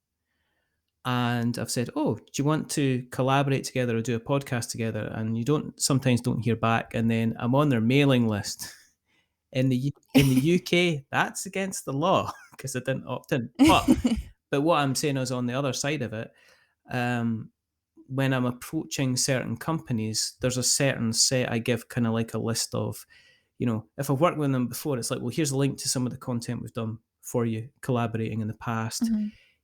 and I've said, "Oh, do you want to collaborate together or do a podcast together?" And you sometimes don't hear back, and then I'm on their mailing list. In the UK, that's against the law because I didn't opt in. But what I'm saying is, on the other side of it, when I'm approaching certain companies, there's a certain set I give, kind of like a list of, if I've worked with them before, it's like, well, here's a link to some of the content we've done for you, collaborating in the past.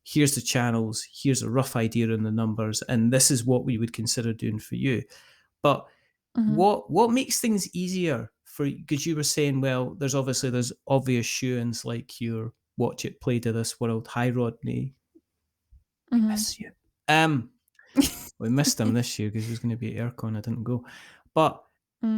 Here's the channels, here's a rough idea on the numbers, and this is what we would consider doing for you. But what makes things easier for you? Because you were saying, well, there's obvious shoe-ins, like your Watch It Play to This World. Hi, Rodney. We miss you. We missed him this year because he was going to be at Aircon. I didn't go. But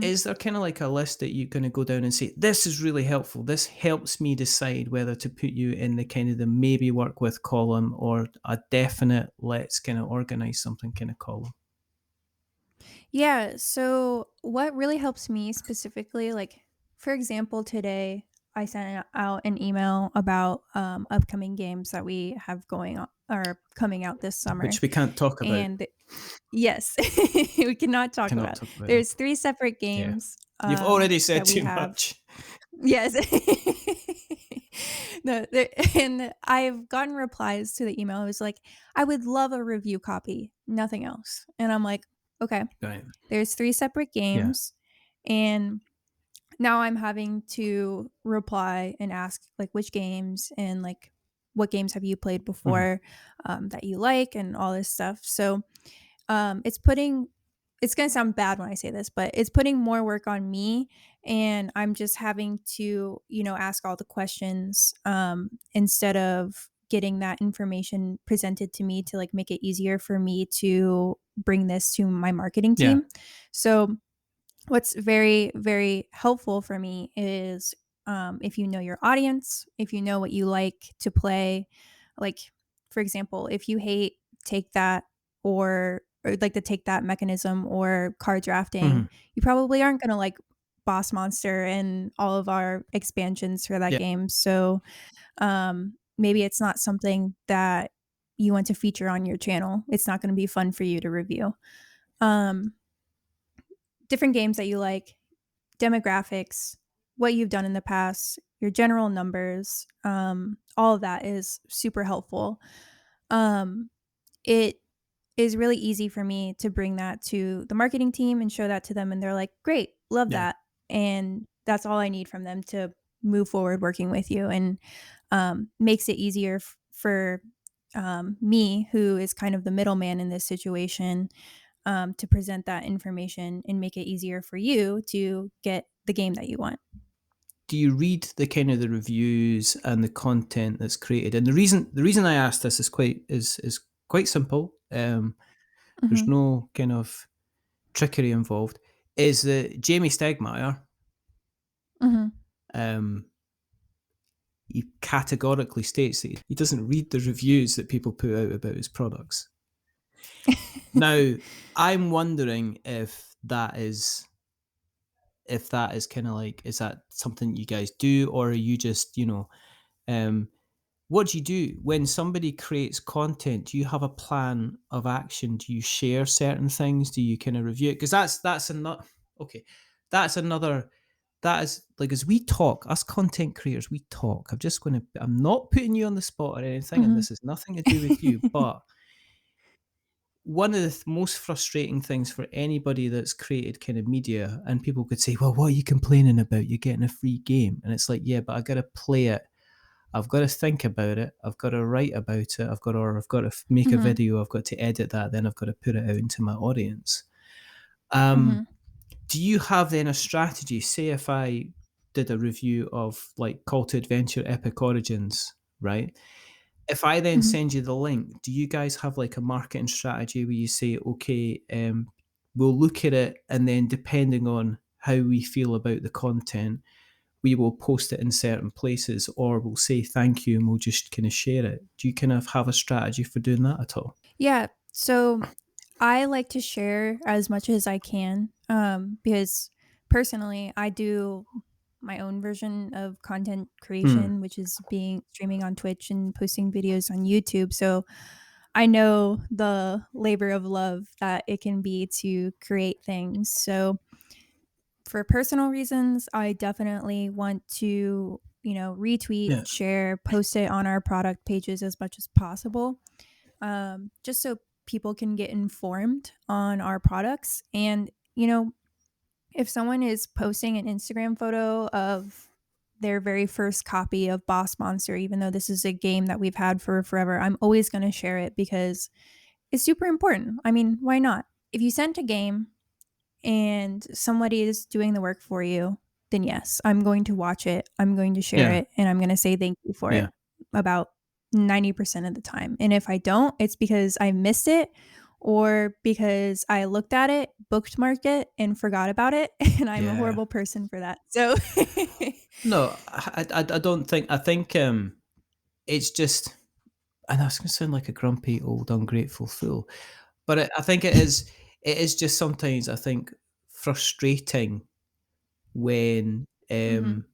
is there kind of like a list that you're going to go down and say, this is really helpful, this helps me decide whether to put you in the kind of the maybe work with column or a definite let's kind of organize something kind of column? Yeah. So what really helps me specifically, like, for example, today I sent out an email about upcoming games that we have going on or coming out this summer, which we can't talk about. And yes, we cannot talk about. There's 3 separate games. You've already said too much. Yes. No, and I've gotten replies to the email. It was like, I would love a review copy, nothing else. And I'm like, okay, Right. there's 3 separate Yeah. games. And now I'm having to reply and ask like which games and like what games have you played Mhm. before that you like and all this stuff. So it's putting it's going to sound bad when I say this, but it's putting more work on me, and I'm just having to, ask all the questions instead of getting that information presented to me to like make it easier for me to bring this to my marketing Yeah. team. So what's very, very helpful for me is if you know your audience, if you know what you like to play, like for example, if you hate take that or like the take that mechanism or card drafting, Mhm. you probably aren't going to like Boss Monster and all of our expansions for that Yeah. game. So maybe it's not something that you want to feature on your channel. It's not going to be fun for you to review. Um, Different games that you like, demographics, what you've done in the past, your general numbers, all of that is super helpful. Um, it is really easy for me to bring that to the marketing team and show that to them, and they're like, "Great, love Yeah. that." And that's all I need from them to move forward working with you, and makes it easier for me, who is kind of the middleman in this situation, to present that information and make it easier for you to get the game that you want. Do you read the kind of the reviews and the content that's created? And the reason I asked this is quite simple. There's Mhm. no kind of trickery involved. Is that Jamie Stegmaier? Mhm. Um, he categorically states that he doesn't read the reviews that people put out about his products. Now, I'm wondering if that is kind of like, is that something you guys do, or are you just, um, what do you do when somebody creates content? Do you have a plan of action? Do you share certain things? Do you kind of review it? Because that's another, okay. That's another, that is like, as we talk, us content creators, we talk. I'm not putting you on the spot or anything, and Mhm. this has nothing to do with you, but one of the most frustrating things for anybody that's created kind of media, and people could say, well, what are you complaining about? You're getting a free game. And it's like, yeah, but I got to play it. I've got to think about it. I've got to write about it. I've got to make a Mhm. video. I've got to edit that. Then I've got to put it out into my audience. Um, Mhm. do you have then a strategy? Say if I did a review of like Call to Adventure Epic Origins, right? If I then Mhm. send you the link, do you guys have like a marketing strategy where you say, okay, we'll look at it, and then depending on how we feel about the content, we will post it in certain places, or we'll say thank you and we'll just kind of share it. Do you kind of have a strategy for doing that at all? Yeah. So I like to share as much as I can because personally, I do my own version of content Hmm. creation, which is being streaming on Twitch and posting videos on YouTube. So I know the labor of love that it can be to create things. So for personal reasons, I definitely want to, retweet, Yeah. share, post it on our product pages as much as possible, just so people can get informed on our products. And, if someone is posting an Instagram photo of their very first copy of Boss Monster, even though this is a game that we've had for forever, I'm always going to share it because it's super important. I mean, why not? If you sent a game and somebody is doing the work for you, then yes, I'm going to watch it. I'm going to share Yeah. it and I'm going to say thank you for Yeah. it about 90% of the time. And if I don't, it's because I missed it or because I looked at it, bookmarked it, and forgot about it. And I'm a Yeah. horrible person for that. So, No, I don't think, I think it's just, and that's going to sound like a grumpy old ungrateful fool, but I think it is just sometimes, I think, frustrating when Mhm.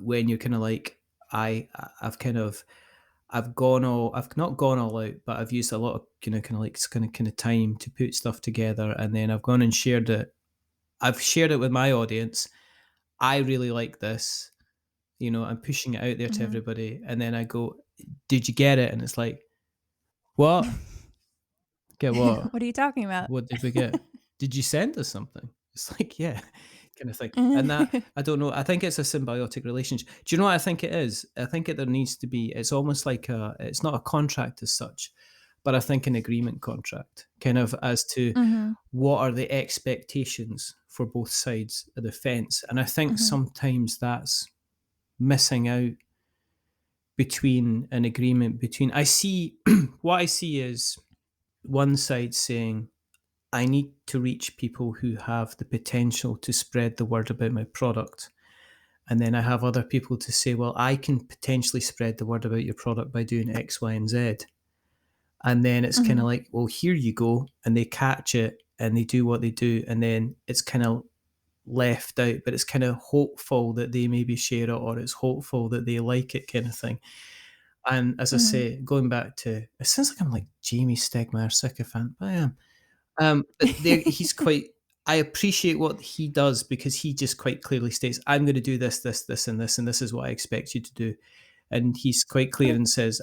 you're kind of like, I've kind of, I've not gone all out, but I've used a lot of kind of time to put stuff together, and then I've gone and shared it. I've shared it with my audience, I really like this, I'm pushing it out there to Mhm. everybody, and then I go, "Did you get it?" And it's like, "What? Get what? What are you talking about? What did we get? Did you send us something?" It's like, "Yeah," kind of thing. And that Mhm. I don't know. I think it's a symbiotic relationship. Do you know what I think it is? I think there needs to be. It's almost like it's not a contract as such, but I think an agreement contract, kind of as to what are the expectations for both sides of the fence. And I think Mhm. sometimes that's missing out between an agreement between. I see what I see is one side saying, I need to reach people who have the potential to spread the word about my product. And then I have other people to say, well, I can potentially spread the word about your product by doing X, Y, and Z. And then it's kind of Mhm. like, well, here you go. And they catch it and they do what they do. And then it's kind of left out, but it's kind of hopeful that they maybe share it, or it's hopeful that they like it, kind of thing. And as I Mhm. say, going back to, it sounds like I'm like Jamie Stegmaier sycophant, but I am. But there, he's quite. I appreciate what he does because he just quite clearly states, "I'm going to do this, this, this, and this is what I expect you to do." And he's quite clear Right. and says,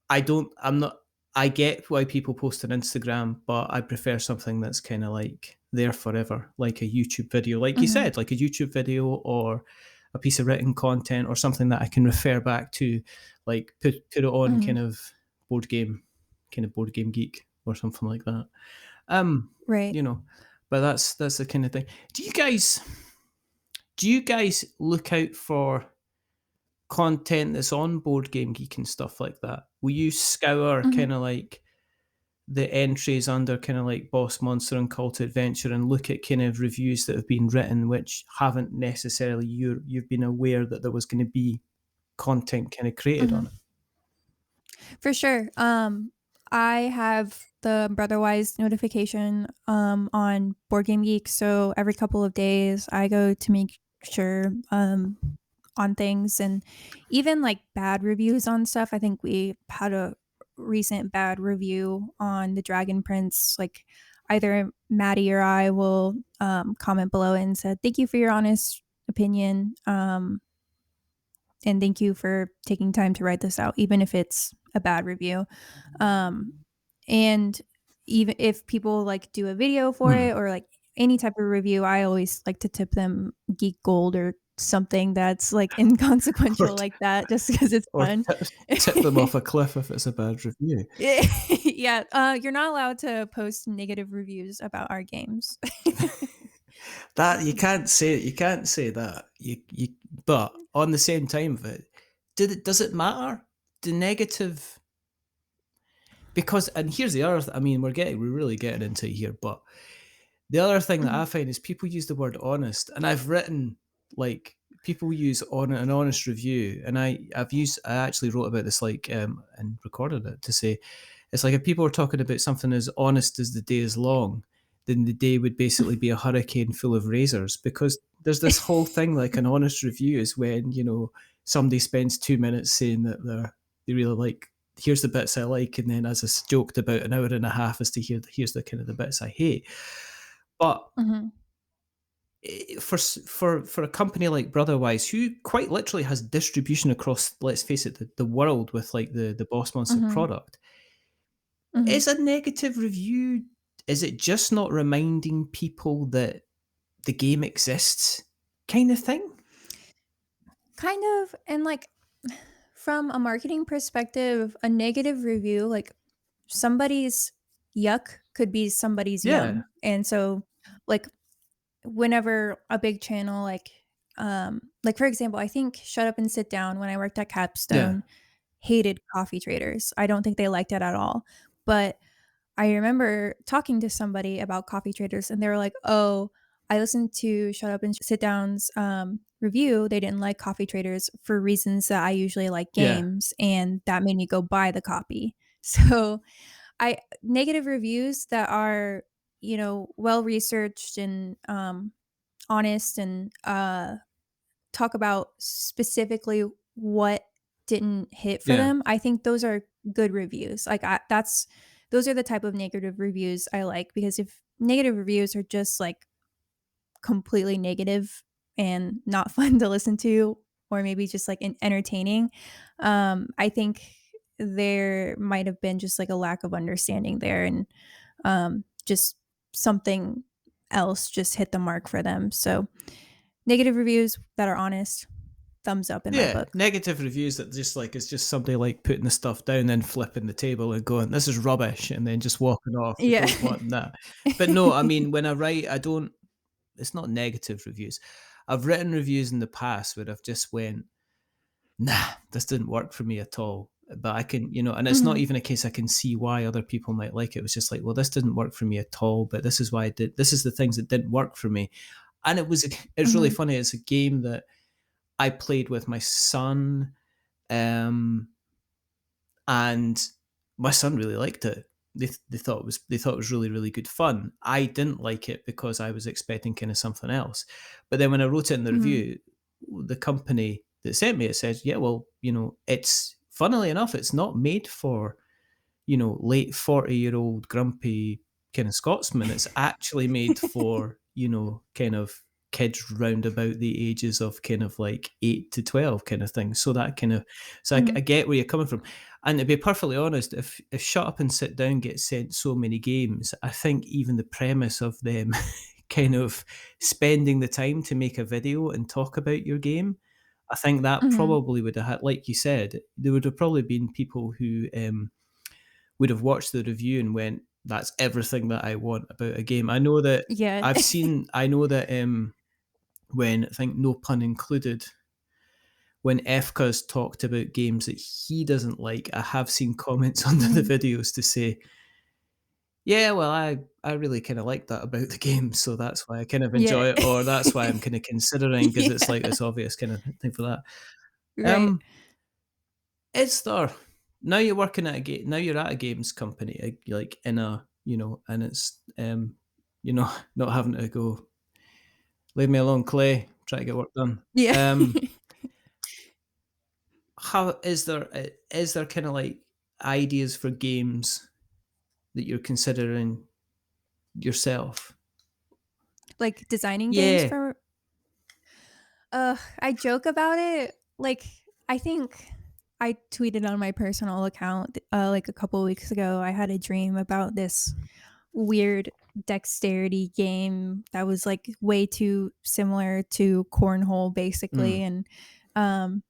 I don't. I'm not. I get why people post on Instagram, but I prefer something that's kind of like there forever, like a YouTube video, like you Mhm. said, like a YouTube video or a piece of written content or something that I can refer back to, like put it on Mhm. kind of board game geek or something like that. Um, Right. you know, but that's the kind of thing. Do you guys look out for content that's on Board Game Geek and stuff like that? Will you scour Mhm. kind of like the entries under kind of like Boss Monster and Call to Adventure and look at kind of reviews that have been written which haven't necessarily you've been aware that there was going to be content kind of created on Mhm. it? For sure. I have the Brotherwise notification on Board Game Geek, so every couple of days I go to make sure on things, and even like bad reviews on stuff. I think we had a recent bad review on the Dragon Prince. Like either Maddie or I will comment below it and said, "Thank you for your honest opinion." And thank you for taking time to write this out, even if it's a bad review. Um, and even if people like do a video for Hmm. it or like any type of review, I always like to tip them geek gold or something that's like or inconsequential t- like that, just because it's or fun. tip them off a cliff if it's a bad review. Yeah, you're not allowed to post negative reviews about our games. That you can't say that. But on the same time of it, does it matter? The negative, because, and here's the other I mean, we're really getting into it here, but the other thing that I Mhm, find is people use the word honest, and I've written, like, people use on an honest review, and I actually wrote about this, like, and recorded it to say, it's like if people are talking about something as honest as the day is long, then the day would basically be a hurricane full of razors, because there's this whole thing, like, an honest review is when, somebody spends 2 minutes saying that they really like, here's the bits I like, and then, as I joked, about an hour and a half as to here's the kind of the bits I hate. But mhm, for a company like Brotherwise, who quite literally has distribution across, let's face it, the world with, like, the Boss Monster mhm, product, mhm. is a negative review, is it just not reminding people that the game exists, kind of thing? Kind of, and like from a marketing perspective, a negative review, like somebody's yuck could be somebody's Yeah, yum. And so like whenever a big channel like for example, I think Shut Up and Sit Down when I worked at yeah, Capstone hated coffee traders. I don't think they liked it at all. But I remember talking to somebody about coffee traders and they were like, "Oh, I listened to Shut Up and Sit Down's review. They didn't like coffee traders for reasons that I usually like yeah, games, and that made me go buy the copy." So I negative reviews that are, well researched and honest and talk about specifically what didn't hit for yeah. them. I think those are good reviews. Like those are the type of negative reviews I like, because if negative reviews are just like completely negative and not fun to listen to, or maybe just like entertaining. I think there might have been just like a lack of understanding there, and just something else just hit the mark for them. So negative reviews that are honest, thumbs up in my Yeah, book. negative reviews that just like it's just somebody like putting the stuff down, then flipping the table and going, "This is rubbish," and then just walking off. We Yeah. don't want that. But no, I mean, when I write, I don't. It's not negative reviews. I've written reviews in the past where I've just went, "Nah, this didn't work for me at all." But I can, and it's not Mhm, even a case I can see why other people might like it. It was just like, well, this didn't work for me at all, but this is why I did. This is the things that didn't work for me, and it's really mhm, funny. It's a game that I played with my son, um, and my son really liked it. They thought it was really really good fun. I didn't like it because I was expecting kind of something else. But then when I wrote it in the mhm, review, the company that sent me it said, yeah, well, it's funnily enough, it's not made for late 40-year-old grumpy kind of Scotsman. It's actually made for, kind of kids round about the ages of kind of like 8 to 12 kind of thing. So that kind of, so I mhm. get where you're coming from. And to be perfectly honest, if Shut Up and Sit Down gets sent so many games, I think even the premise of them kind of spending the time to make a video and talk about your game, I think that Mhm. probably would have had, like you said, there would have probably been people who would have watched the review and went, "That's everything that I want about a game." Yeah. I know that when I think no pun included, when Efka's talked about games that he doesn't like, I have seen comments under the Mhm. videos to say, "Yeah, well, I really kind of like that about the game, so that's why I kind of Yeah. enjoy it, or that's why I'm kind of considering because it's like Yeah. this obvious kind of thing for that." Right. Um, Is there now you're working at a game now you're at a games company, like in a and it's not having to go, leave me alone, Clay, try to get work done. Yeah. How is there kind of like ideas for games that you're considering yourself? Like designing games Yeah. for I joke about it. Like, I think I tweeted on my personal account like a couple weeks ago. I had a dream about this weird dexterity game that was like way too similar to cornhole Mm, basically, and um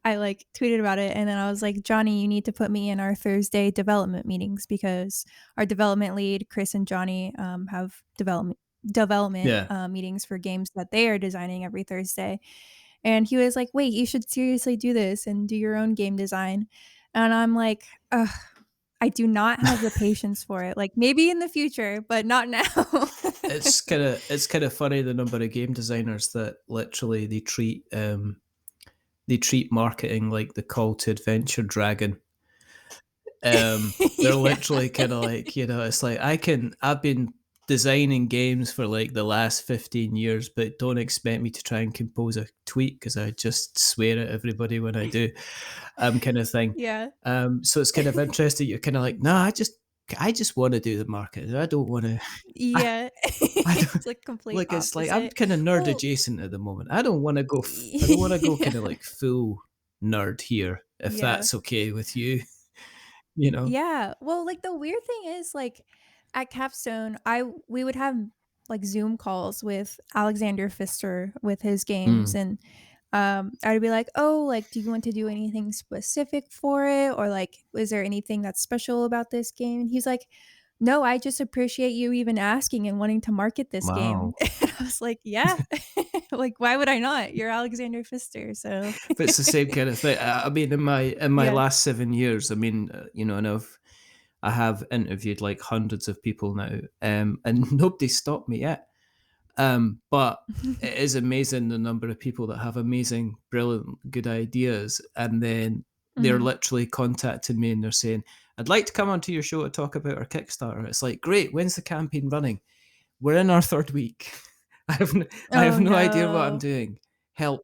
I like tweeted about it, and then I was like, Johnny, you need to put me in our Thursday development meetings because our development lead Chris and Johnny have development yeah. meetings for games that they are designing every Thursday. And he was like, wait, you should seriously do this and do your own game design. And I'm like, ugh, I do not have the patience for it. Like maybe in the future, but not now. It's kind of funny the number of game designers that literally they treat marketing like the call to adventure dragon. They're Yeah. literally kind of like, it's like I've been designing games for like the last 15 years, but don't expect me to try and compose a tweet because I just swear at everybody when I do, kind of thing. Yeah. So it's kind of interesting. You're kind of like, no, I just want to do the marketing. I don't want to, I, Yeah. I don't, It's like complete like, it's like, I'm opposite. kind of nerd Well, adjacent at the moment. I don't want to go kind of yeah. like full nerd here, if Yeah. that's okay with you, you know? Yeah. Well, like the weird thing is like at Capstone, I we would have like Zoom calls with Alexander Pfister with his games, Mm. and I'd be like, "Oh, like do you want to do anything specific for it, or like is there anything that's special about this game?" And he's like, "No, I just appreciate you even asking and wanting to market this game." Wow. And I was like, "Yeah. Like why would I not? You're Alexander Pfister." So But it's the same kind of thing. I mean, in my yeah. last 7 years, I mean, and I have interviewed like hundreds of people now, and nobody's stopped me yet. But it is amazing the number of people that have amazing, brilliant, good ideas, and then they're Mhm. literally contacting me and they're saying, "I'd like to come onto your show to talk about our Kickstarter." It's like, great. When's the campaign running? We're in our third week. I have Oh no idea what I'm no. doing. Help,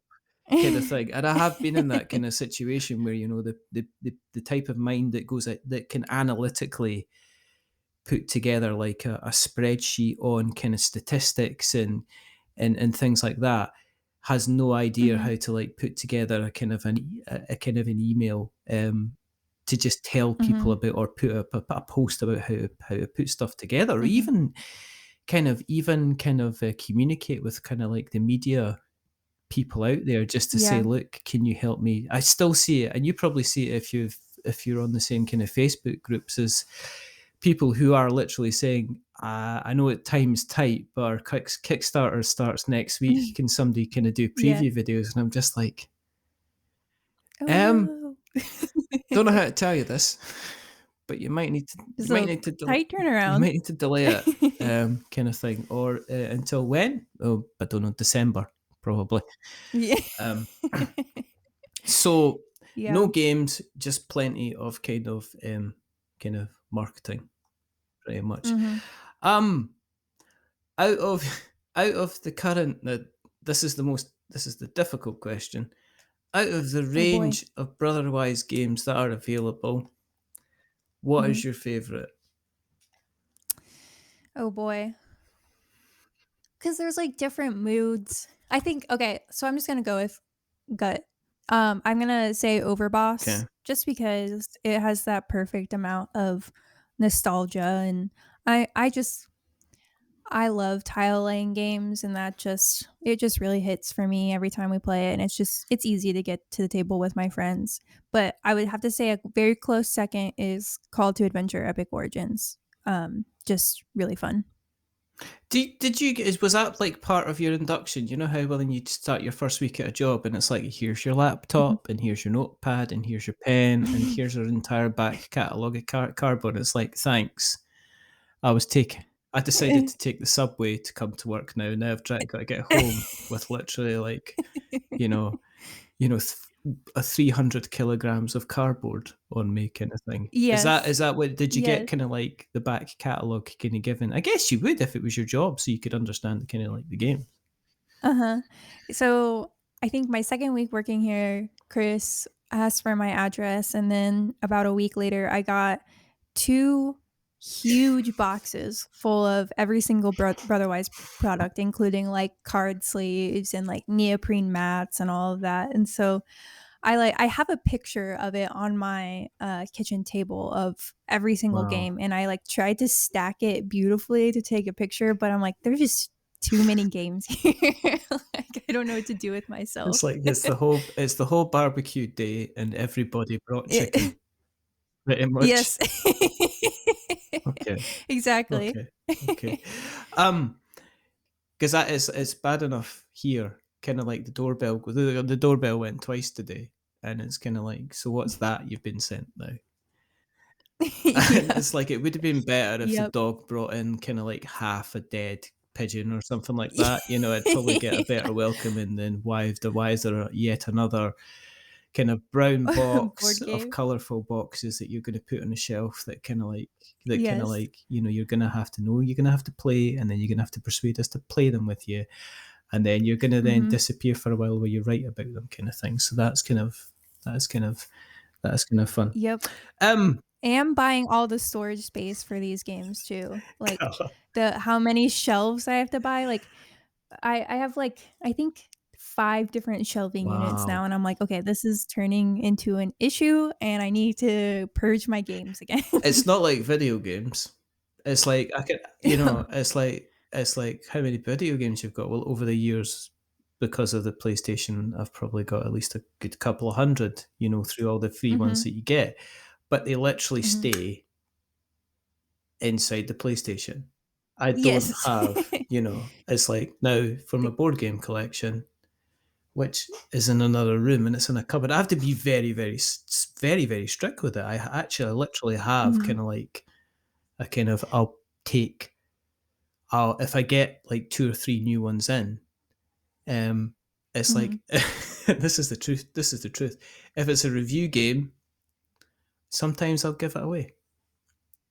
kind of thing. And I have been in that kind of situation where the type of mind that goes that can analytically put together like a spreadsheet on kind of statistics and and things like that, has no idea Mhm. how to like put together a kind of a kind of an email to just tell people Mhm. about, or put a post about how to put stuff together, or Mhm. even communicate with kind of like the media people out there, just to say, Yeah. look, can you help me? I still see it, and you probably see it if you're on the same kind of Facebook groups, as people who are literally saying, I know at time's tight, but our Kickstarter starts next week. Can somebody kind of do Yeah. preview videos? And I'm just like, Oh um, no. don't know how to tell you this, but you might need to Just a little tight you turnaround. might need to delay it, kind of thing, or until when? Oh, I don't know, December probably. Yeah. Um, so Yeah. no games, just plenty of kind of marketing, pretty much. Mhm. Um, out of out of the current, this is the difficult question. Out of the Oh boy. range of Brotherwise games that are available, what Mhm. is your favorite? Oh boy. Because there's like different moods. I think, okay, so I'm just gonna go with gut. I'm gonna say Overboss Okay. just because it has that perfect amount of nostalgia, and I just I love tile laying games, and it just really hits for me every time we play it, and it's easy to get to the table with my friends. But I would have to say a very close second is Call to Adventure Epic Origins. Just really fun. Did you was that like part of your induction? You know how when you start your first week at a job, and it's like, here's your laptop, and here's your notepad, and here's your pen, and Mhm. here's our entire back catalogue of cardboard. It's like, thanks. I was taking. I decided to take the subway to come to work now. Now I've got to get home with literally like, you know, a 300 kilograms of cardboard on me, kind of thing. Yes. Is that what did you get? Yes. Kind of like the back catalogue kind of given? I guess you would if it was your job, so you could understand kind of like the game. Uh-huh. So, I think my second week working here, Chris asked for my address, and then about a week later, I got 2 huge boxes full of every single Brotherwise product, including, like, card sleeves and, like, neoprene mats and all of that, and so I have a picture of it on my, kitchen table of every single Wow, game, and I, like, tried to stack it beautifully to take a picture, but I'm like, "There's just too many games here." Like, I don't know what to do with it's myself. like it's the whole barbecue day, and everybody brought chicken, It pretty much. Yes. Okay, Exactly. okay, okay. Um, because that is it's bad enough here. Kind of like the doorbell went twice today, and it's kind of like, so what's that you've been sent now? And Yeah. it's like, it would have been better if the Yep. dog brought in kind of like half a dead pigeon or something like that. You know, I'd probably get a better welcoming than why is there yet another kind of brown box Board of game. colorful boxes that you're going to put on a shelf, that kind of Yes. like, you're going to have to know, you're going to have to play, and then you're going to have to persuade us to play them with you, and then you're going to then Mhm. disappear for a while while you write about them, kind of thing. So that's kind of that's kind of fun. Yep. Um, Am buying all the storage space for these games too. Like, the how many shelves I have to buy, like, I have, like, I think 5 different shelving units now, wow. and I'm like, "Okay, this is turning into an issue, and I need to purge my games again." It's not like video games. It's like I could, it's like how many video games you've got. Well, over the years, because of the PlayStation, I've probably got at least a good couple of hundred. Through all the free ones Mhm. that you get, but they literally Mhm. stay inside the PlayStation. I don't Yes. have, it's like now for my The board game collection, which is in another room and it's in a cupboard. I have to be very, very, very, very strict with it. I actually literally have Mhm. kind of like a kind of take I'll if I get like 2 or 3 new ones in, um, it's like Mhm. this is the truth. This is the truth. If it's a review game, sometimes I'll give it away.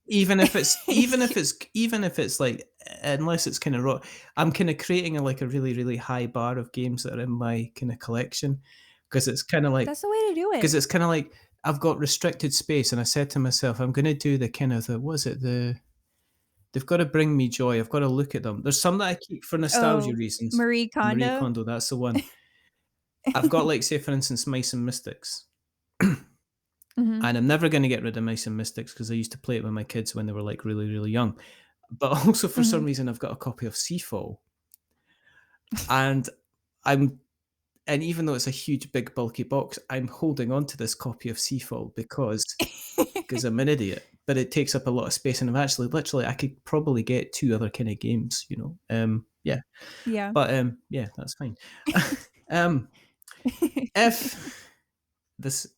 Even if it's like, unless it's kind of raw, I'm kind of creating like a really, really high bar of games that are in my kind of collection, because it's kind of like That's the way to do because it. it's kind of like I've got restricted space, and I said to myself, I'm going to do the kind of the was it They've got to bring me joy. I've got to look at them. There's some that I keep for nostalgia reasons. Marie Marie Kondo. Kondo, that's the one. I've got, like, say, for instance, Mice and Mystics. Mhm. And I'm never going to get rid of Mice and Mystics because I used to play it with my kids when they were, like, really, really young. But also, for some reason, I've got a copy of Seafall. And even though it's a huge, big, bulky box, I'm holding on to this copy of Seafall because I'm an idiot. But it takes up a lot of space, and I've actually, literally, I could probably get 2 other kind of games, you know. Yeah. Yeah. But yeah, that's fine.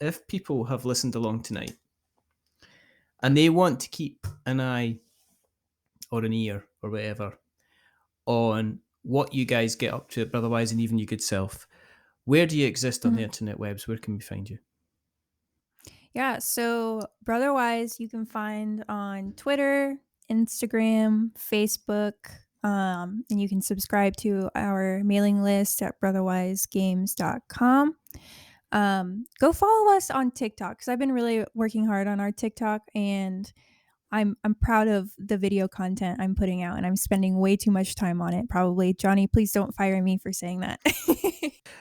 If people have listened along tonight and they want to keep an eye or an ear or whatever on what you guys get up to at Brotherwise and even your good self, where do you exist on the internet webs? Where can we find you? Yeah, so Brotherwise you can find on Twitter, Instagram, Facebook, and you can subscribe to our mailing list at brotherwisegames.com. Go follow us on TikTok because I've been really working hard on our TikTok, and I'm proud of the video content I'm putting out, and I'm spending way too much time on it. Probably, Johnny, please don't fire me for saying that.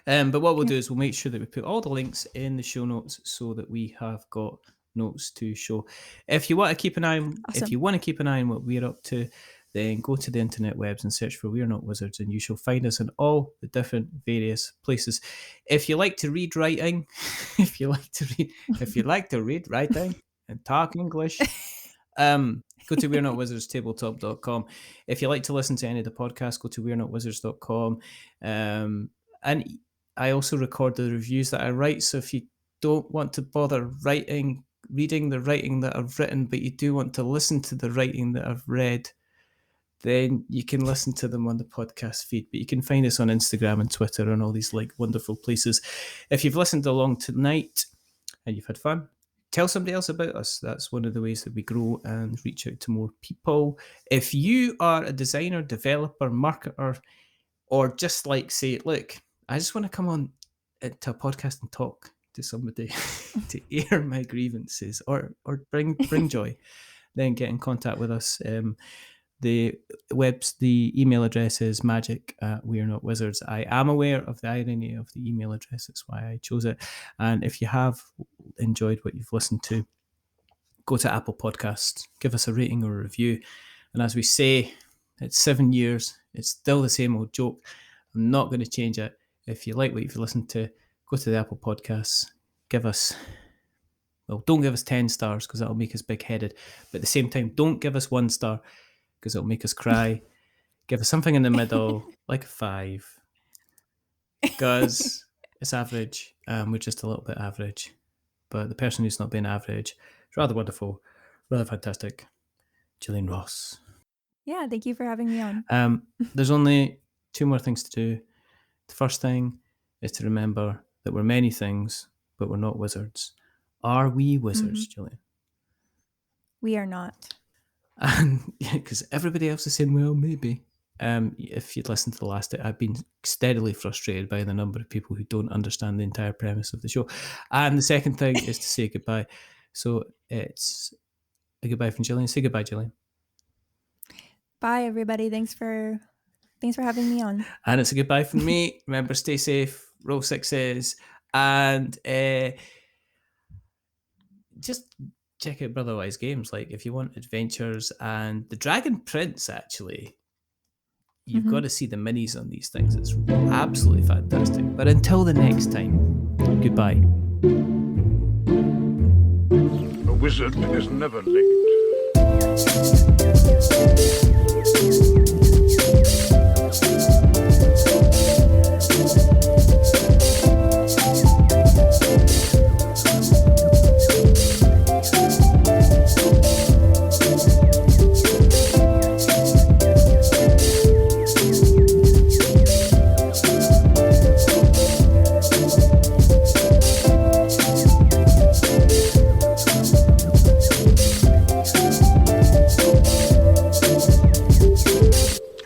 But what we'll do is we'll make sure that we put all the links in the show notes so that we have got notes to show. If you want to keep an eye on, what we're up to, then go to the internet webs and search for We're Not Wizards, and you shall find us in all the different various places. If you like to read writing, if you like to read writing and talk English, go to We're Not Wizards tabletop.com. If you like to listen to any of the podcasts, go to we'renotwizards.com. And I also record the reviews that I write. So if you don't want to bother reading the writing that I've written, but you do want to listen to the writing that I've read, then you can listen to them on the podcast feed. But you can find us on Instagram and Twitter and all these, like, wonderful places. If you've listened along tonight and you've had fun, tell somebody else about us. That's one of the ways that we grow and reach out to more people. If you are a designer, developer, marketer, or just like say, look, I just want to come on to a podcast and talk to somebody to air my grievances or bring joy, then get in contact with us. The email address is magic@wearenotwizards. I am aware of the irony of the email address. That's why I chose it. And if you have enjoyed what you've listened to, go to Apple Podcasts, give us a rating or a review. And as we say, it's 7 years. It's still the same old joke. I'm not going to change it. If you like what you've listened to, go to the Apple Podcasts, don't give us 10 stars because that'll make us big-headed. But at the same time, don't give us 1 star because it'll make us cry. Give us something in the middle, like a 5, because it's average. We're just a little bit average. But the person who's not being average is rather wonderful, rather fantastic, Jillian Ross. Yeah, thank you for having me on. There's only 2 more things to do. The first thing is to remember that we're many things, but we're not wizards. Are we wizards, Jillian? We are not. And because everybody else is saying, well, maybe. If you'd listened to the last, I've been steadily frustrated by the number of people who don't understand the entire premise of the show. And the second thing is to say goodbye. So it's a goodbye from Jillian. Say goodbye, Jillian. Bye, everybody. Thanks for having me on. And it's a goodbye from me. Remember, stay safe, roll 6s, and just check out Brotherwise Games. Like, if you want adventures, and the Dragon Prince, actually, you've got to see the minis on these things. It's absolutely fantastic. But until the next time, goodbye. A wizard is never late.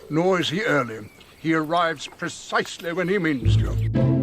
Nor is he early. He arrives precisely when he means to.